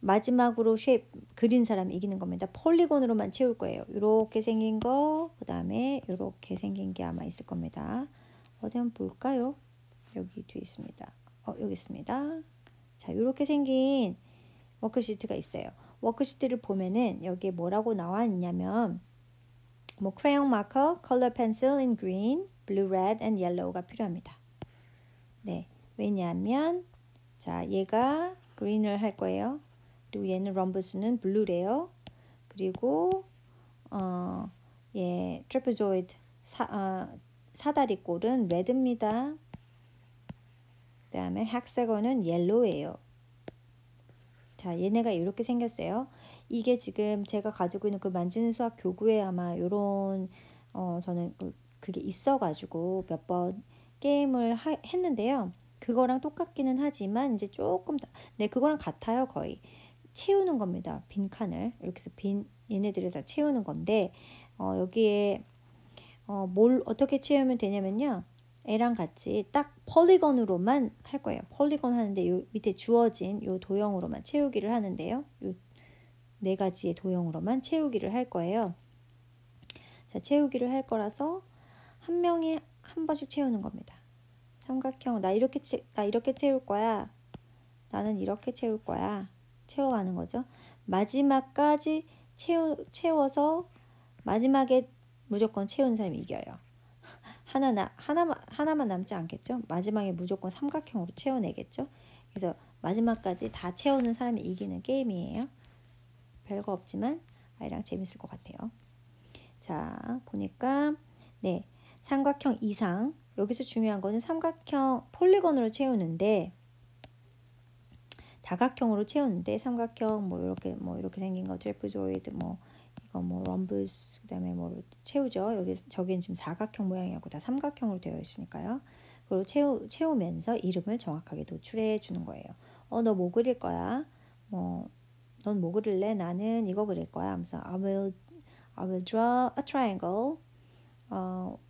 마지막으로 쉐입 그린 사람이 이기는 겁니다. 폴리곤으로만 채울 거예요. 이렇게 생긴 거, 그 다음에 이렇게 생긴 게 아마 있을 겁니다. 어디 한번 볼까요? 여기 뒤에 있습니다. 여기 있습니다. 자, 이렇게 생긴 워크시트가 있어요. 워크시트를 보면은 여기에 뭐라고 나와 있냐면 뭐 crayon marker, color pencil in green, blue, red, and yellow가 필요합니다. 네, 왜냐하면 자, 얘가 green을 할 거예요. 그리고 얘는 럼버스는 블루래요. 그리고 예, 트래pezoid 사다리꼴은 레드입니다. 그 다음에 헥사곤은 옐로우예요. 자, 얘네가 이렇게 생겼어요. 이게 지금 제가 가지고 있는 그 만지는 수학 교구에 아마 요런 저는 그게 있어가지고 몇 번 게임을 했는데요. 그거랑 똑같기는 하지만 이제 조금 네, 그거랑 같아요. 거의 채우는 겁니다. 빈 칸을 이렇게 해서 얘네들을 다 채우는 건데 여기에 뭘 어떻게 채우면 되냐면요. 애랑 같이 딱 폴리건으로만 할 거예요. 폴리건 하는데 요 밑에 주어진 요 도형으로만 채우기를 하는데요. 요 네 가지의 도형으로만 채우기를 할 거예요. 자, 채우기를 할 거라서 한 명이 한 번씩 채우는 겁니다. 삼각형 나 이렇게 채울 거야. 나는 이렇게 채울 거야. 채워가는 거죠. 마지막까지 채워서 마지막에 무조건 채우는 사람이 이겨요. 하나만 남지 않겠죠? 마지막에 무조건 삼각형으로 채워내겠죠? 그래서 마지막까지 다 채우는 사람이 이기는 게임이에요. 별거 없지만 아이랑 재밌을 것 같아요. 자, 보니까 네, 삼각형 이상 여기서 중요한 거는 삼각형 폴리곤으로 채우는데 다각형으로 채우는데 삼각형 뭐 이렇게 생긴 거 트래프조이드 뭐 이거 뭐 럼버스 그다음에 뭐 채우죠. 저기는 지금 사각형 모양이었고 다 삼각형으로 되어 있으니까요. 그리고 채우면서 이름을 정확하게 노출해 주는 거예요. 너 뭐 그릴 거야? 넌 뭐 그릴래? 나는 이거 그릴 거야. 하면서 I will draw a triangle.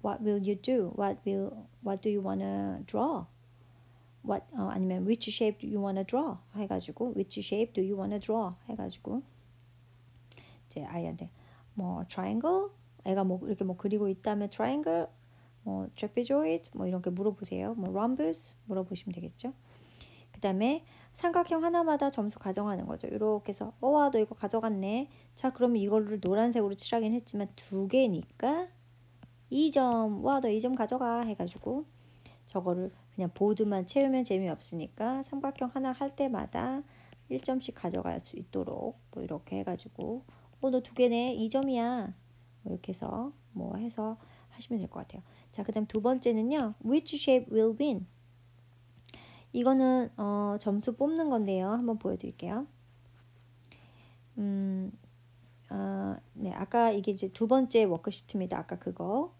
What will you do? What do you wanna draw? 아니면 which shape do you wanna draw? 해가지고 which shape do you wanna draw? 해가지고 이제 아이한테 뭐 triangle? 애가 뭐 이렇게 뭐 그리고 있다면 triangle, 뭐 trapezoid 뭐 이렇게 물어보세요. 뭐 rhombus 물어보시면 되겠죠. 그 다음에 삼각형 하나마다 점수 가정하는 거죠. 이렇게 해서 와 너 이거 가져갔네. 자 그러면 이거를 노란색으로 칠하긴 했지만 두 개니까 2점. 와 너 2점 가져가 해가지고 저거를 그냥 보드만 채우면 재미없으니까 삼각형 하나 할 때마다 1점씩 가져갈 수 있도록 뭐 이렇게 해가지고 너 두 개네 2점이야 뭐 이렇게 해서 뭐 해서 하시면 될 것 같아요. 자, 그 다음 두 번째는요. Which shape will win? 이거는 점수 뽑는 건데요. 한번 보여드릴게요. 네, 아까 이게 이제 두 번째 워크시트입니다. 아까 그거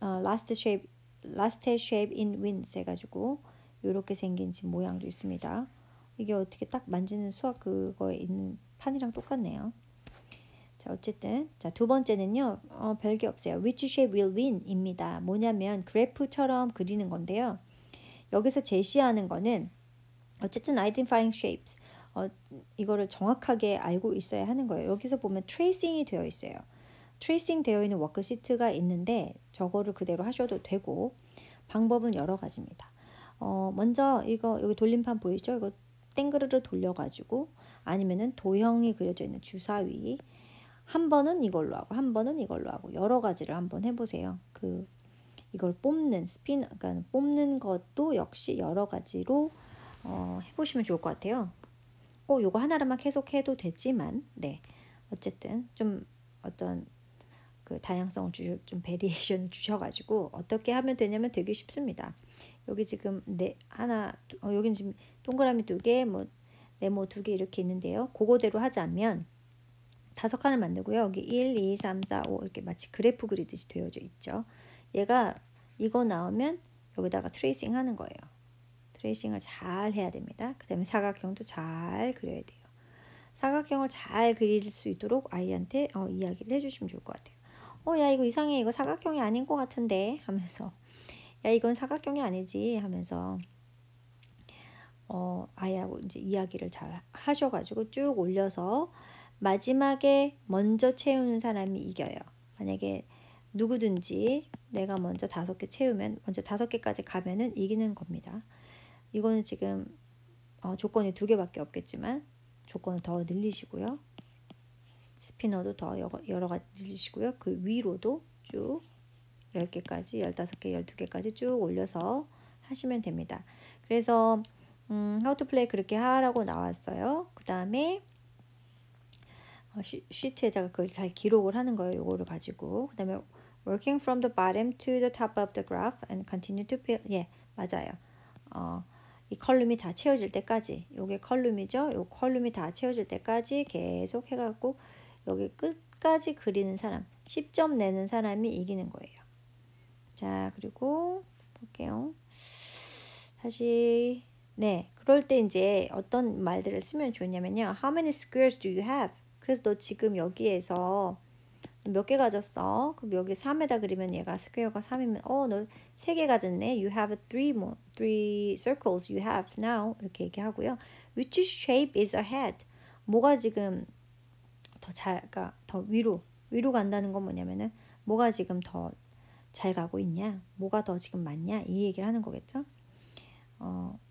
last shape in winds 해가지고 이렇게 생긴 집 모양도 있습니다. 이게 어떻게 딱 만지는 수학 그거에 있는 판이랑 똑같네요. 자, 어쨌든 자, 두 번째는요. 별게 없어요. Which shape will win? 입니다. 뭐냐면 그래프처럼 그리는 건데요. 여기서 제시하는 거는 어쨌든 identifying shapes. 이거를 정확하게 알고 있어야 하는 거예요. 여기서 보면 tracing이 되어 있어요. 트레이싱 되어 있는 워크시트가 있는데 저거를 그대로 하셔도 되고 방법은 여러 가지입니다. 먼저 이거 여기 돌림판 보이죠? 이거 땡그르르 돌려가지고 아니면은 도형이 그려져 있는 주사위 한 번은 이걸로 하고 한 번은 이걸로 하고 여러 가지를 한번 해보세요. 이걸 뽑는 그러니까 뽑는 것도 역시 여러 가지로 해보시면 좋을 것 같아요. 꼭 요거 하나로만 계속 해도 되지만 네 어쨌든 좀 어떤 그 다양성을 좀 베리에이션 주셔가지고 어떻게 하면 되냐면 되게 쉽습니다. 여기 지금 여기는 지금 동그라미 2개, 뭐 네모 2개 이렇게 있는데요. 그거대로 하자면 5칸을 만들고요. 여기 1, 2, 3, 4, 5 이렇게 마치 그래프 그리듯이 되어져 있죠. 얘가 이거 나오면 여기다가 트레이싱 하는 거예요. 트레이싱을 잘 해야 됩니다. 그 다음에 사각형도 잘 그려야 돼요. 사각형을 잘 그릴 수 있도록 아이한테 이야기를 해주시면 좋을 것 같아요. 야 이거 이상해. 이거 사각형이 아닌 것 같은데 하면서 야 이건 사각형이 아니지 하면서 아이하고 이제 이야기를 잘 하셔가지고 쭉 올려서 마지막에 먼저 채우는 사람이 이겨요. 만약에 누구든지 내가 먼저 5개 채우면 먼저 5개까지 가면은 이기는 겁니다. 이거는 지금 조건이 2개밖에 없겠지만 조건을 더 늘리시고요. 스피너도 더 여러 가지 늘리시고요. 그 위로도 쭉 10개까지, 15개, 12개까지 쭉 올려서 하시면 됩니다. 그래서 how to play 그렇게 하라고 나왔어요. 그 다음에 시트에다가 그걸 잘 기록을 하는 거예요. 요거를 가지고. 그 다음에 working from the bottom to the top of the graph and continue to fill. 예, 맞아요. 이 컬럼이 다 채워질 때까지 요게 컬럼이죠. 요 컬럼이 다 채워질 때까지 계속 해갖고 여기 끝까지 그리는 사람 10점 내는 사람이 이기는 거예요. 자, 그리고 볼게요. 다시 네, 그럴 때 이제 어떤 말들을 쓰면 좋냐면요. How many squares do you have? 그래서 너 지금 여기에서 몇 개 가졌어? 그럼 여기 3에다 그리면 얘가 스퀘어가 3이면 너 3개 가졌네. You have three circles you have now. 이렇게 얘기하고요. Which shape is ahead? 뭐가 지금 그러니까 더 위로 간다는 건 뭐냐면은 뭐가 지금 더 잘 가고 있냐? 뭐가 더 지금 많냐? 이 얘기를 하는 거겠죠?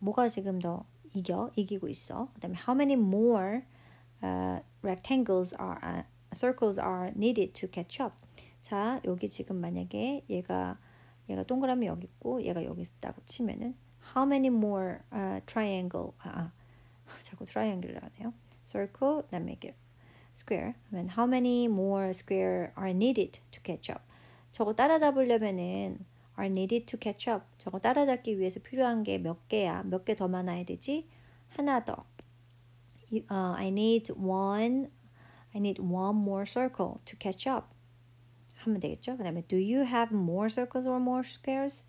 뭐가 지금 더 이기고 있어? 그다음에 how many more rectangles circles are needed to catch up. 자, 여기 지금 만약에 얘가 동그라미 여기 있고 얘가 여기 있다고 치면은 how many more triangle 자꾸 triangle를 하네요. circle 그다음에 이게 square. 그러면 how many more square are needed to catch up. 저거 따라잡으려면은 are needed to catch up. 저거 따라잡기 위해서 필요한 게 몇 개야? 몇 개 더 많아야 되지? 하나 더. I need one more circle to catch up. 하면 되겠죠? 그다음에 do you have more circles or more squares?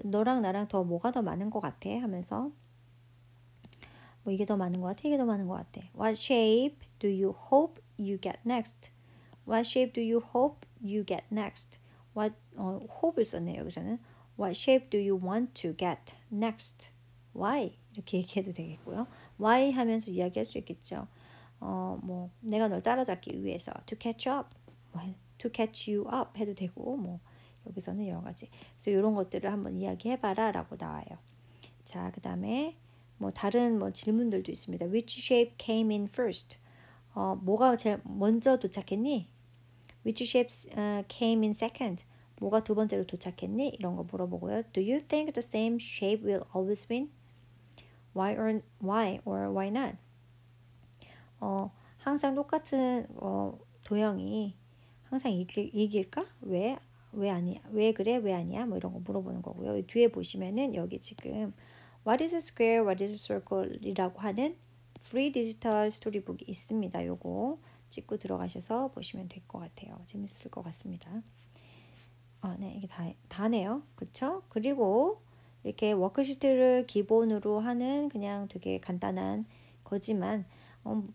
너랑 나랑 더 뭐가 더 많은 것 같아? 하면서 뭐 이게 더 많은 것 같아? 이게 더 많은 것 같아. What shape do you hope you get next? What shape do you hope you get next? hope을 썼네요. 여기서는 What shape do you want to get next? Why? 이렇게 얘기해도 되겠고요. Why 하면서 이야기할 수 있겠죠. 뭐 내가 널 따라잡기 위해서 to catch up, to catch you up 해도 되고 뭐 여기서는 여러 가지. 그래서 이런 것들을 한번 이야기해봐라라고 나와요. 자, 그 다음에 뭐 다른 뭐 질문들도 있습니다. Which shape came in first? 뭐가 제일 먼저 도착했니? Which shapes came in second? 뭐가 두 번째로 도착했니? 이런 거 물어보고요. Do you think the same shape will always win? Why or why not? 항상 똑같은 도형이 항상 이길까? 왜 아니야? 왜 그래? 왜 아니야? 뭐 이런 거 물어보는 거고요. 뒤에 보시면은 여기 지금 What is a square? What is a circle? 이라고 하는 프리 디지털 스토리북이 있습니다. 요거 찍고 들어가셔서 보시면 될 것 같아요. 재밌을 것 같습니다. 네, 이게 다네요. 그쵸? 그리고 이렇게 워크시트를 기본으로 하는 그냥 되게 간단한 거지만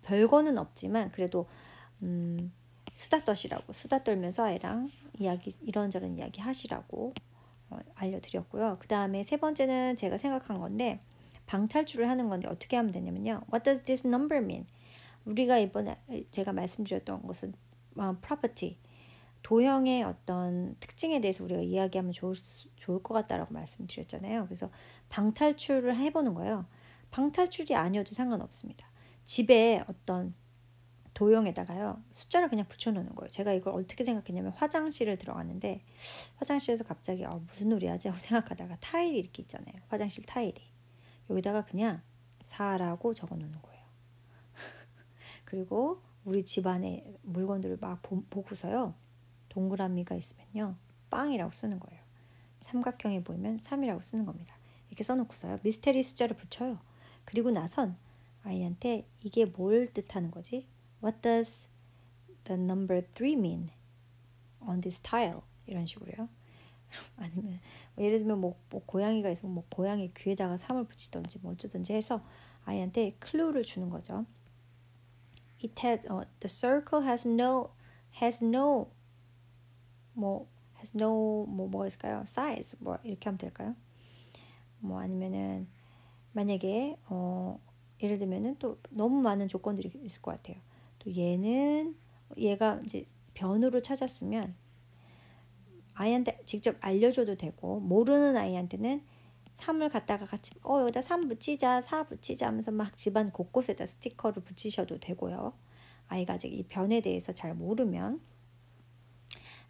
별거는 없지만 그래도 수다 떠시라고 수다 떨면서 아이랑 이야기 이런저런 이야기 하시라고 알려드렸고요. 그 다음에 세 번째는 제가 생각한 건데 방탈출을 하는 건데 어떻게 하면 되냐면요. What does this number mean? 우리가 이번에 제가 말씀드렸던 것은 property 도형의 어떤 특징에 대해서 우리가 이야기하면 좋을 것 같다라고 말씀드렸잖아요. 그래서 방탈출을 해보는 거예요. 방탈출이 아니어도 상관없습니다. 집에 어떤 도형에다가요 숫자를 그냥 붙여놓는 거예요. 제가 이걸 어떻게 생각했냐면 화장실을 들어갔는데 화장실에서 갑자기 무슨 놀이 하지 하고 생각하다가 타일이 이렇게 있잖아요. 화장실 타일이 여기다가 그냥 4라고 적어 놓는 거예요. 그리고 우리 집안에 물건들을 막 보고서요 동그라미가 있으면요 빵이라고 쓰는 거예요. 삼각형이 보이면 3이라고 쓰는 겁니다. 이렇게 써놓고서요 미스테리 숫자를 붙여요. 그리고 나선 아이한테 이게 뭘 뜻하는 거지? What does the number 3 mean on this tile? 이런 식으로요. 아니면 예를 들면 뭐 고양이가 있으면 뭐 고양이 귀에다가 3을 붙이든지 뭐 어쩌든지 해서 아이한테 클루를 주는 거죠. It has the circle has no 뭐가 있을까요? size 뭐 이렇게 하면 될까요? 뭐 아니면은 만약에 예를 들면은 또 너무 많은 조건들이 있을 것 같아요. 또 얘가 이제 변으로 찾았으면 아이한테 직접 알려줘도 되고 모르는 아이한테는 3을 갖다가 같이 여기다 3 붙이자 4 붙이자 하면서 막 집안 곳곳에다 스티커를 붙이셔도 되고요. 아이가 아직 이 변에 대해서 잘 모르면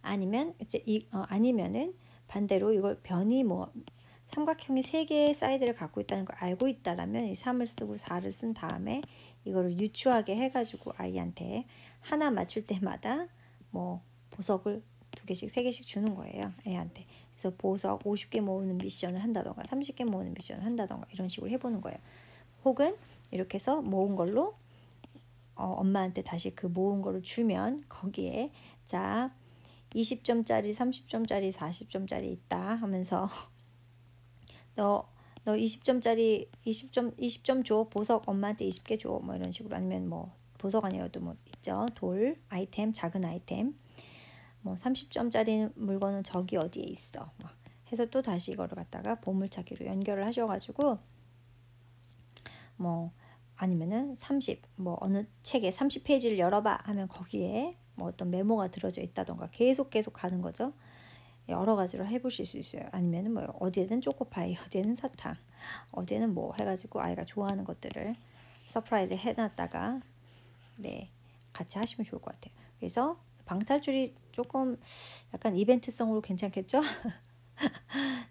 아니면 이제 아니면은 반대로 이걸 변이 뭐 삼각형이 3개의 사이드를 갖고 있다는 걸 알고 있다라면 이 3을 쓰고 4를 쓴 다음에 이거를 유추하게 해가지고 아이한테 하나 맞출 때마다 뭐 보석을 2개씩 3개씩 주는 거예요. 애한테. 그래서 보석 50개 모으는 미션을 한다던가 30개 모으는 미션을 한다던가 이런 식으로 해보는 거예요. 혹은 이렇게 해서 모은 걸로 엄마한테 다시 그 모은 거를 주면 거기에 자 20점짜리 30점짜리 40점짜리 있다 하면서 너 20점짜리 20점 줘. 보석 엄마한테 20개 줘. 뭐 이런 식으로 아니면 뭐 보석 아니어도 뭐 있죠. 돌, 아이템, 작은 아이템. 뭐 30점짜리 물건은 저기 어디에 있어. 막 해서 또 다시 이거를 갖다가 보물찾기로 연결을 하셔 가지고 뭐 아니면은 30 어느 책에 30페이지를 열어봐 하면 거기에 뭐 어떤 메모가 들어져 있다던가 계속 가는 거죠. 여러 가지로 해보실 수 있어요. 아니면은 뭐 어디에는 초코파이, 어디에는 사탕, 어디에는 뭐 해가지고 아이가 좋아하는 것들을 서프라이즈 해놨다가 네 같이 하시면 좋을 것 같아요. 그래서 방탈출이 조금 약간 이벤트성으로 괜찮겠죠?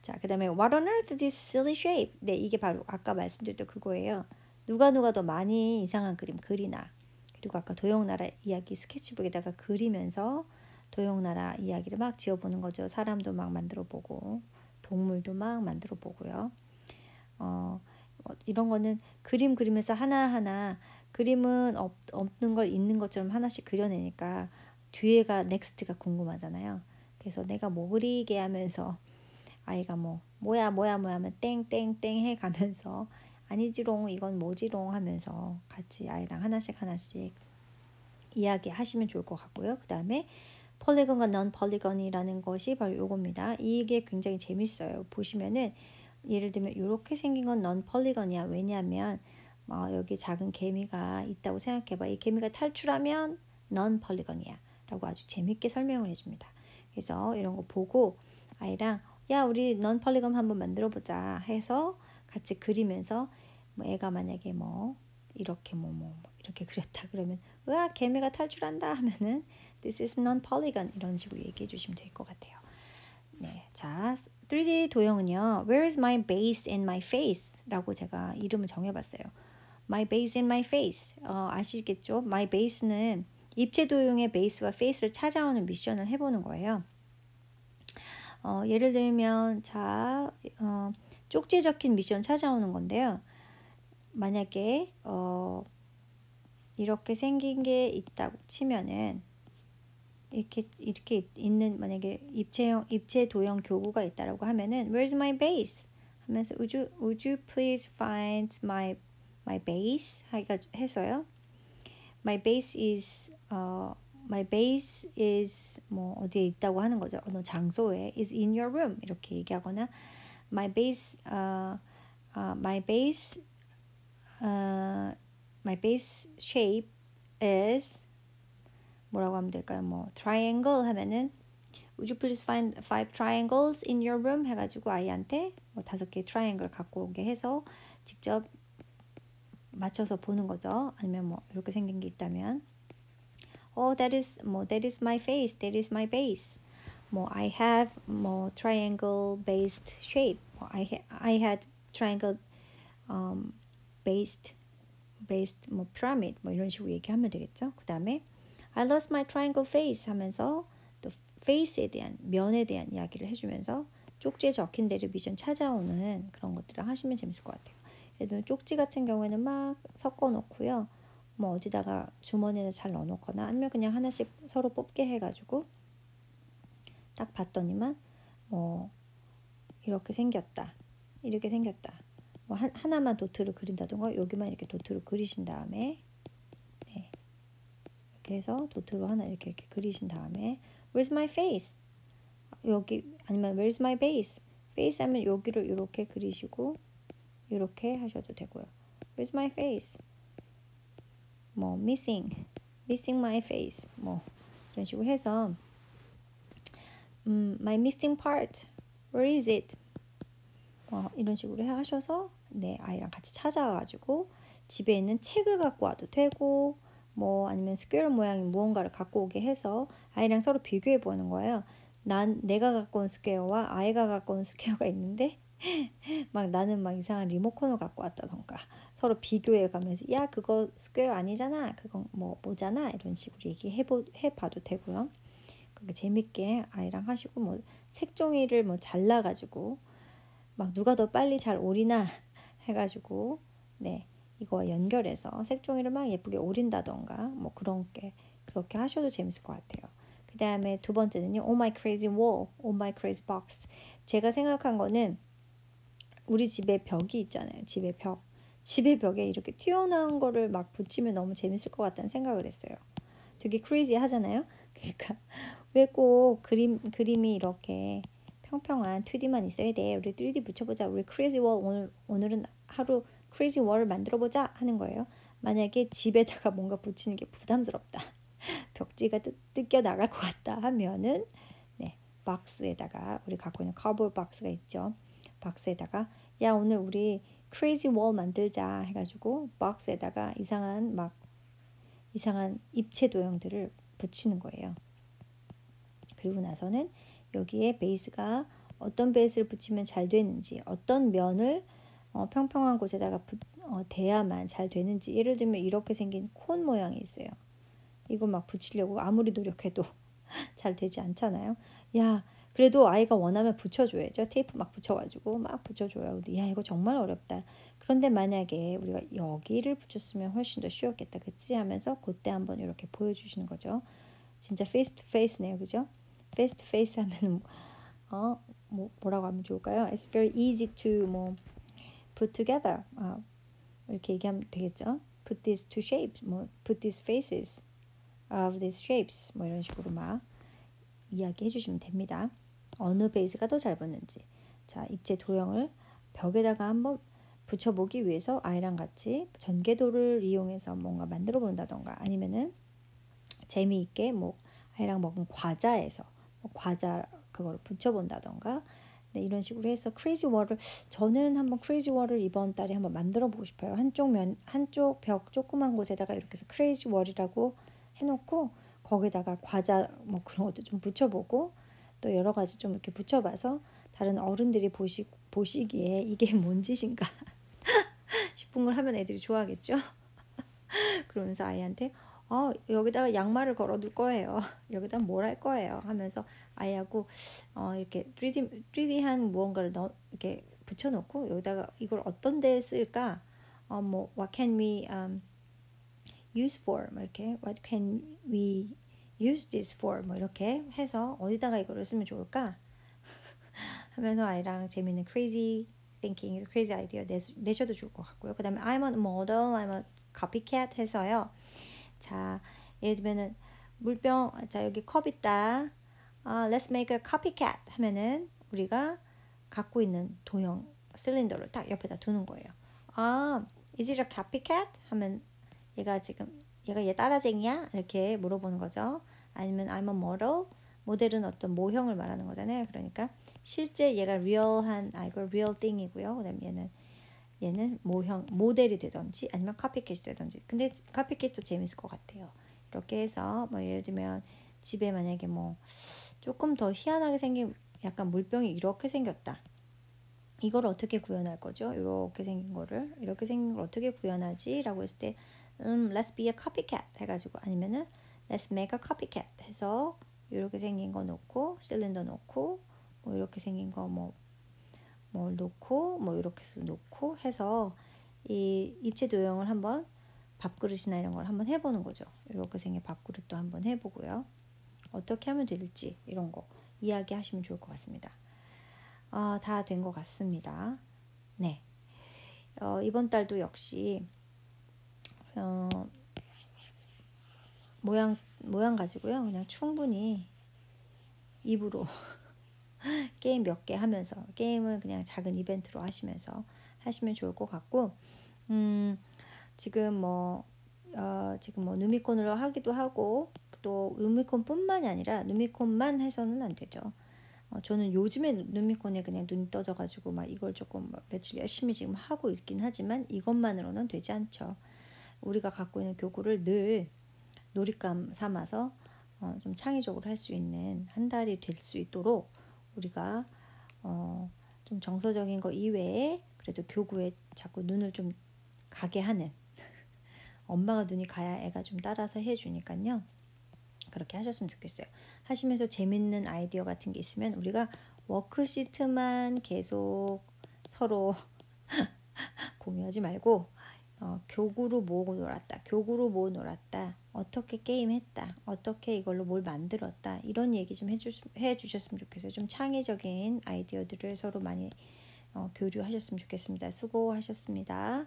자, 그 다음에 What on earth this silly shape? 네, 이게 바로 아까 말씀드렸던 그거예요. 누가 더 많이 이상한 그림 그리나. 그리고 아까 도형나라 이야기 스케치북에다가 그리면서 도형나라 이야기를 막 지어보는 거죠. 사람도 막 만들어보고 동물도 막 만들어보고요. 이런 거는 그림 그리면서 하나하나 그림은 없는 걸 있는 것처럼 하나씩 그려내니까 뒤에가 넥스트가 궁금하잖아요. 그래서 내가 뭐 그리게 하면서 아이가 뭐야 하면 땡땡땡 해가면서 아니지롱 이건 뭐지롱 하면서 같이 아이랑 하나씩 이야기 하시면 좋을 것 같고요. 그 다음에 폴리건과 넌 폴리건이라는 것이 바로 요겁니다. 이게 굉장히 재밌어요. 보시면은 예를 들면 이렇게 생긴 건 넌 폴리건이야. 왜냐하면 여기 작은 개미가 있다고 생각해봐. 이 개미가 탈출하면 넌 폴리건이야 라고 아주 재밌게 설명을 해줍니다. 그래서 이런 거 보고 아이랑 야 우리 넌 폴리건 한번 만들어 보자 해서 같이 그리면서 애가 만약에 이렇게 이렇게 그렸다 그러면 으아 개미가 탈출한다 하면은 This is non-polygon 이런 식으로 얘기해 주시면 될 것 같아요. 네, 자 3D 도형은요. Where is my base in my face? 라고 제가 이름을 정해봤어요. My base in my face. 아시겠죠? My base는 입체 도형의 베이스와 페이스를 찾아오는 미션을 해보는 거예요. 예를 들면 쪽지에 적힌 미션 찾아오는 건데요. 만약에 이렇게 생긴 게 있다고 치면은 이렇게 있는 만약에 입체 도형 교구가 있다라고 하면은 Where's my base? 하면서 would you please find my base? 하기가 해서요. My base is 뭐 어디에 있다고 하는 거죠. 어느 장소에 is in your room 이렇게 얘기하거나 my base my base shape is 뭐라고 하면 될까요? 뭐 triangle 하면은 Would you please find 5 triangles in your room 해가지고 아이한테 뭐 5개 트라이앵글 갖고 오게 해서 직접 맞춰서 보는 거죠. 아니면 뭐 이렇게 생긴 게 있다면 that is my face, that is my base. 뭐 I have 뭐 triangle based shape. I had triangle based 뭐 pyramid 뭐 이런 식으로 얘기하면 되겠죠. 그 다음에 I lost my triangle face 하면서 또 face에 대한 면에 대한 이야기를 해주면서 쪽지에 적힌 대로 미션 찾아오는 그런 것들을 하시면 재밌을 것 같아요. 예를 들면 쪽지 같은 경우에는 막 섞어 놓고요. 뭐 어디다가 주머니에 잘 넣어 놓거나 아니면 그냥 하나씩 서로 뽑게 해가지고 딱 봤더니만 뭐 이렇게 생겼다. 이렇게 생겼다. 뭐 하나만 도트를 그린다던가 여기만 이렇게 도트를 그리신 다음에 네. 이렇게 해서 도트로 하나 이렇게 그리신 다음에 Where's my face? 여기 아니면 Where's my base? face 하면 여기를 이렇게 그리시고 이렇게 하셔도 되고요. Where's my face? 뭐 missing my face 뭐 이런 식으로 해서 my missing part where is it? 이런 식으로 하셔서 네 아이랑 같이 찾아가지고 집에 있는 책을 갖고 와도 되고 뭐 아니면 스퀘어 모양의 무언가를 갖고 오게 해서 아이랑 서로 비교해 보는 거예요. 내가 갖고 온 스퀘어와 아이가 갖고 온 스퀘어가 있는데 막 나는 막 이상한 리모컨을 갖고 왔다던가 서로 비교해 가면서 야 그거 스퀘어 아니잖아 그건 뭐잖아 이런 식으로 해봐도 되고요. 그렇게 재밌게 아이랑 하시고 뭐 색종이를 뭐 잘라가지고 막 누가 더 빨리 잘 오리나 해가지고 네 이거와 연결해서 색종이를 막 예쁘게 오린다던가 뭐 그렇게 하셔도 재밌을 것 같아요. 그 다음에 두 번째는요. Oh my crazy wall, oh my crazy box. 제가 생각한 거는 우리 집에 벽이 있잖아요. 집의 벽에 이렇게 튀어나온 거를 막 붙이면 너무 재밌을 것 같다는 생각을 했어요. 되게 crazy 하잖아요. 그러니까 왜 꼭 그림이 이렇게 평평한 2D만 있어야 돼. 우리 3D 붙여보자. 우리 crazy wall 오늘은 하루 crazy wall을 만들어보자 하는 거예요. 만약에 집에다가 뭔가 붙이는 게 부담스럽다. 벽지가 뜯겨 나갈 것 같다 하면은 네 박스에다가 우리 갖고 있는 카드보드 박스가 있죠. 박스에다가 야 오늘 우리 crazy wall 만들자 해가지고 박스에다가 이상한 입체 도형들을 붙이는 거예요. 그리고 나서는 여기에 베이스가 어떤 베이스를 붙이면 잘 되는지 어떤 면을 평평한 곳에다가 대야만 잘 되는지 예를 들면 이렇게 생긴 콘 모양이 있어요. 이걸 막 붙이려고 아무리 노력해도 잘 되지 않잖아요. 야 그래도 아이가 원하면 붙여줘야죠. 테이프 막 붙여가지고 막 붙여줘요. 근데 야 이거 정말 어렵다. 그런데 만약에 우리가 여기를 붙였으면 훨씬 더 쉬웠겠다. 그치? 하면서 그때 한번 이렇게 보여주시는 거죠. 진짜 페이스 투 페이스네요. 그죠? 페이스 투 페이스 하면 뭐라고 하면 좋을까요? It's very easy to put together. 이렇게 얘기하면 되겠죠. Put these two shapes. put these faces of these shapes. 뭐 이런 식으로 막 이야기해 주시면 됩니다. 어느 베이스가 더 잘 붙는지. 자, 입체 도형을 벽에다가 한번 붙여보기 위해서 아이랑 같이 전개도를 이용해서 뭔가 만들어 본다던가 아니면은 재미있게 아이랑 먹은 과자에서 과자 그거를 붙여본다던가 네, 이런 식으로 해서 크레이지 월을 저는 한번 크레이지 월을 이번 달에 한번 만들어 보고 싶어요. 한쪽 벽 조그만 곳에다가 이렇게 해서 크레이지 월이라고 해놓고 거기다가 과자 그런 것도 좀 붙여보고 또 여러 가지 좀 이렇게 붙여봐서 다른 어른들이 보시기에 이게 뭔 짓인가 싶은 걸 하면 애들이 좋아하겠죠. 그러면서 아이한테 여기다가 양말을 걸어둘 거예요. 여기다 뭘 할 거예요. 하면서 아이하고 이렇게 3D한 무언가를 이렇게 붙여놓고 여기다가 이걸 어떤 데 쓸까? What can we use for 뭐 이렇게 what can we use this for 뭐 이렇게 해서 어디다가 이거를 쓰면 좋을까 하면서 아이랑 재밌는 crazy thinking, crazy idea 내셔도 좋을 것 같고요. 그 다음에 I'm a model, I'm a copycat 해서요. 자, 예를 들면은 물병, 자 여기 컵 있다. Let's make a copycat 하면은 우리가 갖고 있는 도형 실린더를 딱 옆에다 두는 거예요. Is it a copycat? 하면 얘가 얘 따라쟁이야? 이렇게 물어보는 거죠. 아니면 I'm a model. 모델은 어떤 모형을 말하는 거잖아요. 그러니까 실제 얘가 real한 이거 real thing이고요. 그다음에 얘는 모형 모델이 되든지 아니면 카피캣이 되든지. 근데 카피캣도 재밌을 것 같아요. 이렇게 해서 뭐 예를 들면 집에 만약에 뭐 조금 더 희한하게 생긴 약간 물병이 이렇게 생겼다. 이걸 어떻게 구현할 거죠? 이렇게 생긴 걸 어떻게 구현하지?라고 했을 때 let's be a copycat 해가지고 아니면은 let's make a copycat 해서 이렇게 생긴 거 놓고 실린더 놓고 뭐 이렇게 생긴 거 뭐 놓고 뭐 이렇게 해서 놓고 해서 이 입체 도형을 한번 밥그릇이나 이런 걸 한번 해보는 거죠. 이렇게 생긴 밥그릇도 한번 해보고요. 어떻게 하면 될지 이런 거 이야기하시면 좋을 것 같습니다. 다 된 것 같습니다. 네. 이번 달도 역시 모양 가지고요. 그냥 충분히 입으로 게임 몇 개 하면서 게임을 그냥 작은 이벤트로 하시면서 하시면 좋을 것 같고 지금 뭐 누미콘으로 하기도 하고 또 누미콘뿐만이 아니라 누미콘만 해서는 안 되죠. 저는 요즘에 누미콘에 그냥 눈 떠져가지고 막 이걸 조금 며칠 열심히 지금 하고 있긴 하지만 이것만으로는 되지 않죠. 우리가 갖고 있는 교구를 늘 놀잇감 삼아서 좀 창의적으로 할 수 있는 한 달이 될 수 있도록 우리가 좀 정서적인 거 이외에 그래도 교구에 자꾸 눈을 좀 가게 하는 엄마가 눈이 가야 애가 좀 따라서 해주니까요. 그렇게 하셨으면 좋겠어요. 하시면서 재밌는 아이디어 같은 게 있으면 우리가 워크시트만 계속 서로 공유하지 말고 교구로 뭐 놀았다, 어떻게 게임했다, 어떻게 이걸로 뭘 만들었다 이런 얘기 좀 해주셨으면 좋겠어요. 좀 창의적인 아이디어들을 서로 많이 교류하셨으면 좋겠습니다. 수고하셨습니다.